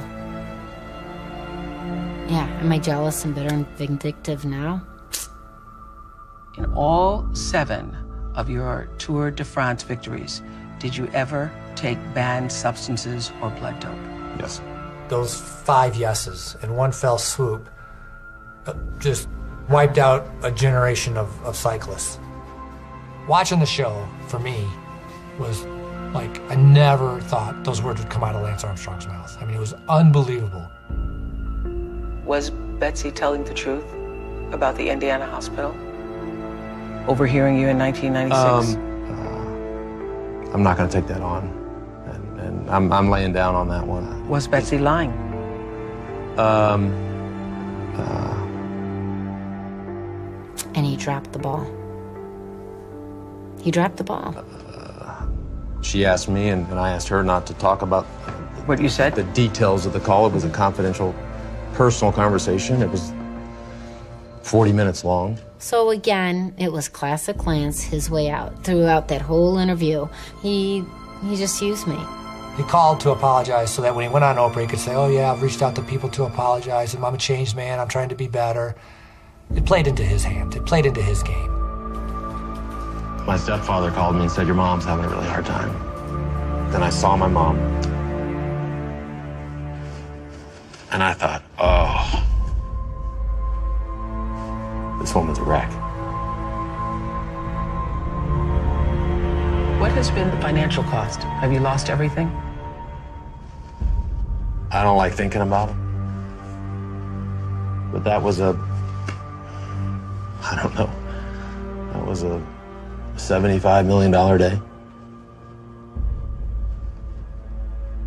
Yeah, am I jealous and bitter and vindictive now? In all 7 of your Tour de France victories, did you ever take banned substances or blood dope? Yes. Those 5 yeses in one fell swoop just wiped out a generation of cyclists. Watching the show, for me, was like, I never thought those words would come out of Lance Armstrong's mouth. I mean, it was unbelievable. Was Betsy telling the truth about the Indiana hospital? Overhearing you in 1996? I'm not going to take that on. And I'm laying down on that one. Was Betsy lying? And he dropped the ball. He dropped the ball. She asked me, and I asked her not to talk about what you said? The details of the call. It was a confidential, personal conversation. It was 40 minutes long. So again, it was classic Lance, his way out. Throughout that whole interview, he just used me. He called to apologize so that when he went on Oprah, he could say, oh yeah, I've reached out to people to apologize, and I'm a changed man, I'm trying to be better. It played into his hand. It played into his game. My stepfather called me and said, your mom's having a really hard time. Then I saw my mom. And I thought, oh, this woman's a wreck. What has been the financial cost? Have you lost everything? I don't like thinking about it. But that was I don't know. That was a $75 million day.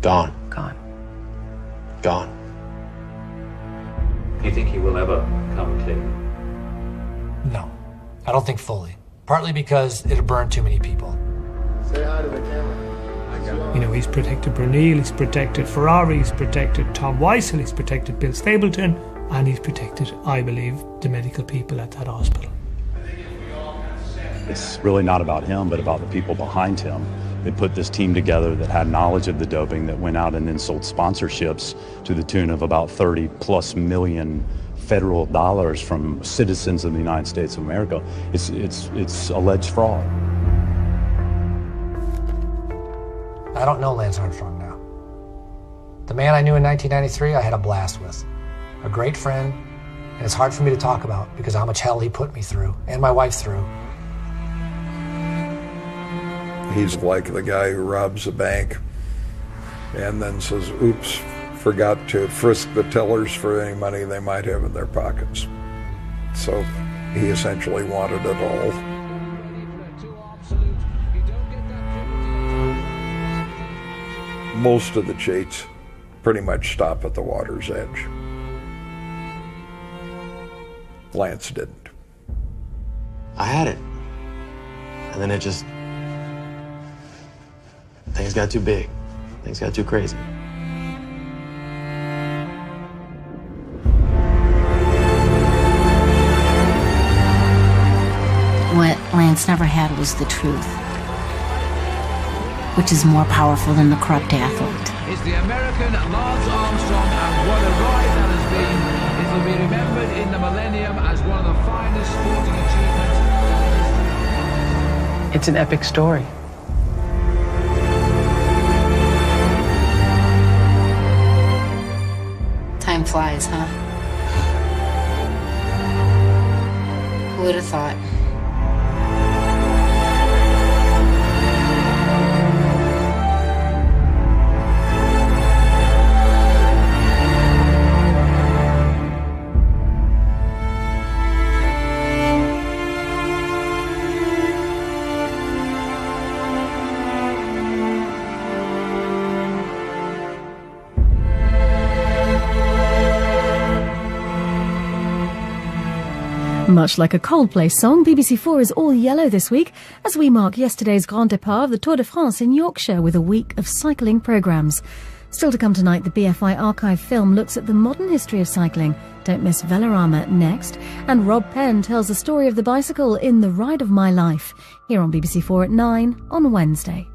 Gone. Gone. Gone. Do you think he will ever come clean? No, I don't think fully. Partly because it'll burn too many people. Say hi to the camera. You know, he's protected Bernil, he's protected Ferrari, he's protected Tom Weissel, he's protected Bill Stapleton, and he's protected, I believe, the medical people at that hospital. It's really not about him, but about the people behind him. They put this team together that had knowledge of the doping, that went out and then sold sponsorships to the tune of about 30+ million federal dollars from citizens of the United States of America. It's alleged fraud. I don't know Lance Armstrong now. The man I knew in 1993, I had a blast with. A great friend, and it's hard for me to talk about because of how much hell he put me through, and my wife through. He's like the guy who robs a bank and then says, oops, forgot to frisk the tellers for any money they might have in their pockets. So he essentially wanted it all. Most of the cheats pretty much stop at the water's edge. Lance didn't. I had it. And then things got too big. Things got too crazy. What Lance never had was the truth, which is more powerful than the corrupt athlete. It's the American Lance Armstrong, and what a ride that has been. It'll be remembered in the millennium as one of the finest sporting achievements. It's an epic story. Time flies, huh? Who would have thought? Much like a Coldplay song, BBC4 is all yellow this week as we mark yesterday's Grand Départ of the Tour de France in Yorkshire with a week of cycling programmes. Still to come tonight, the BFI archive film looks at the modern history of cycling. Don't miss Velarama next. And Rob Penn tells the story of the bicycle in The Ride of My Life, here on BBC4 at 9 on Wednesday.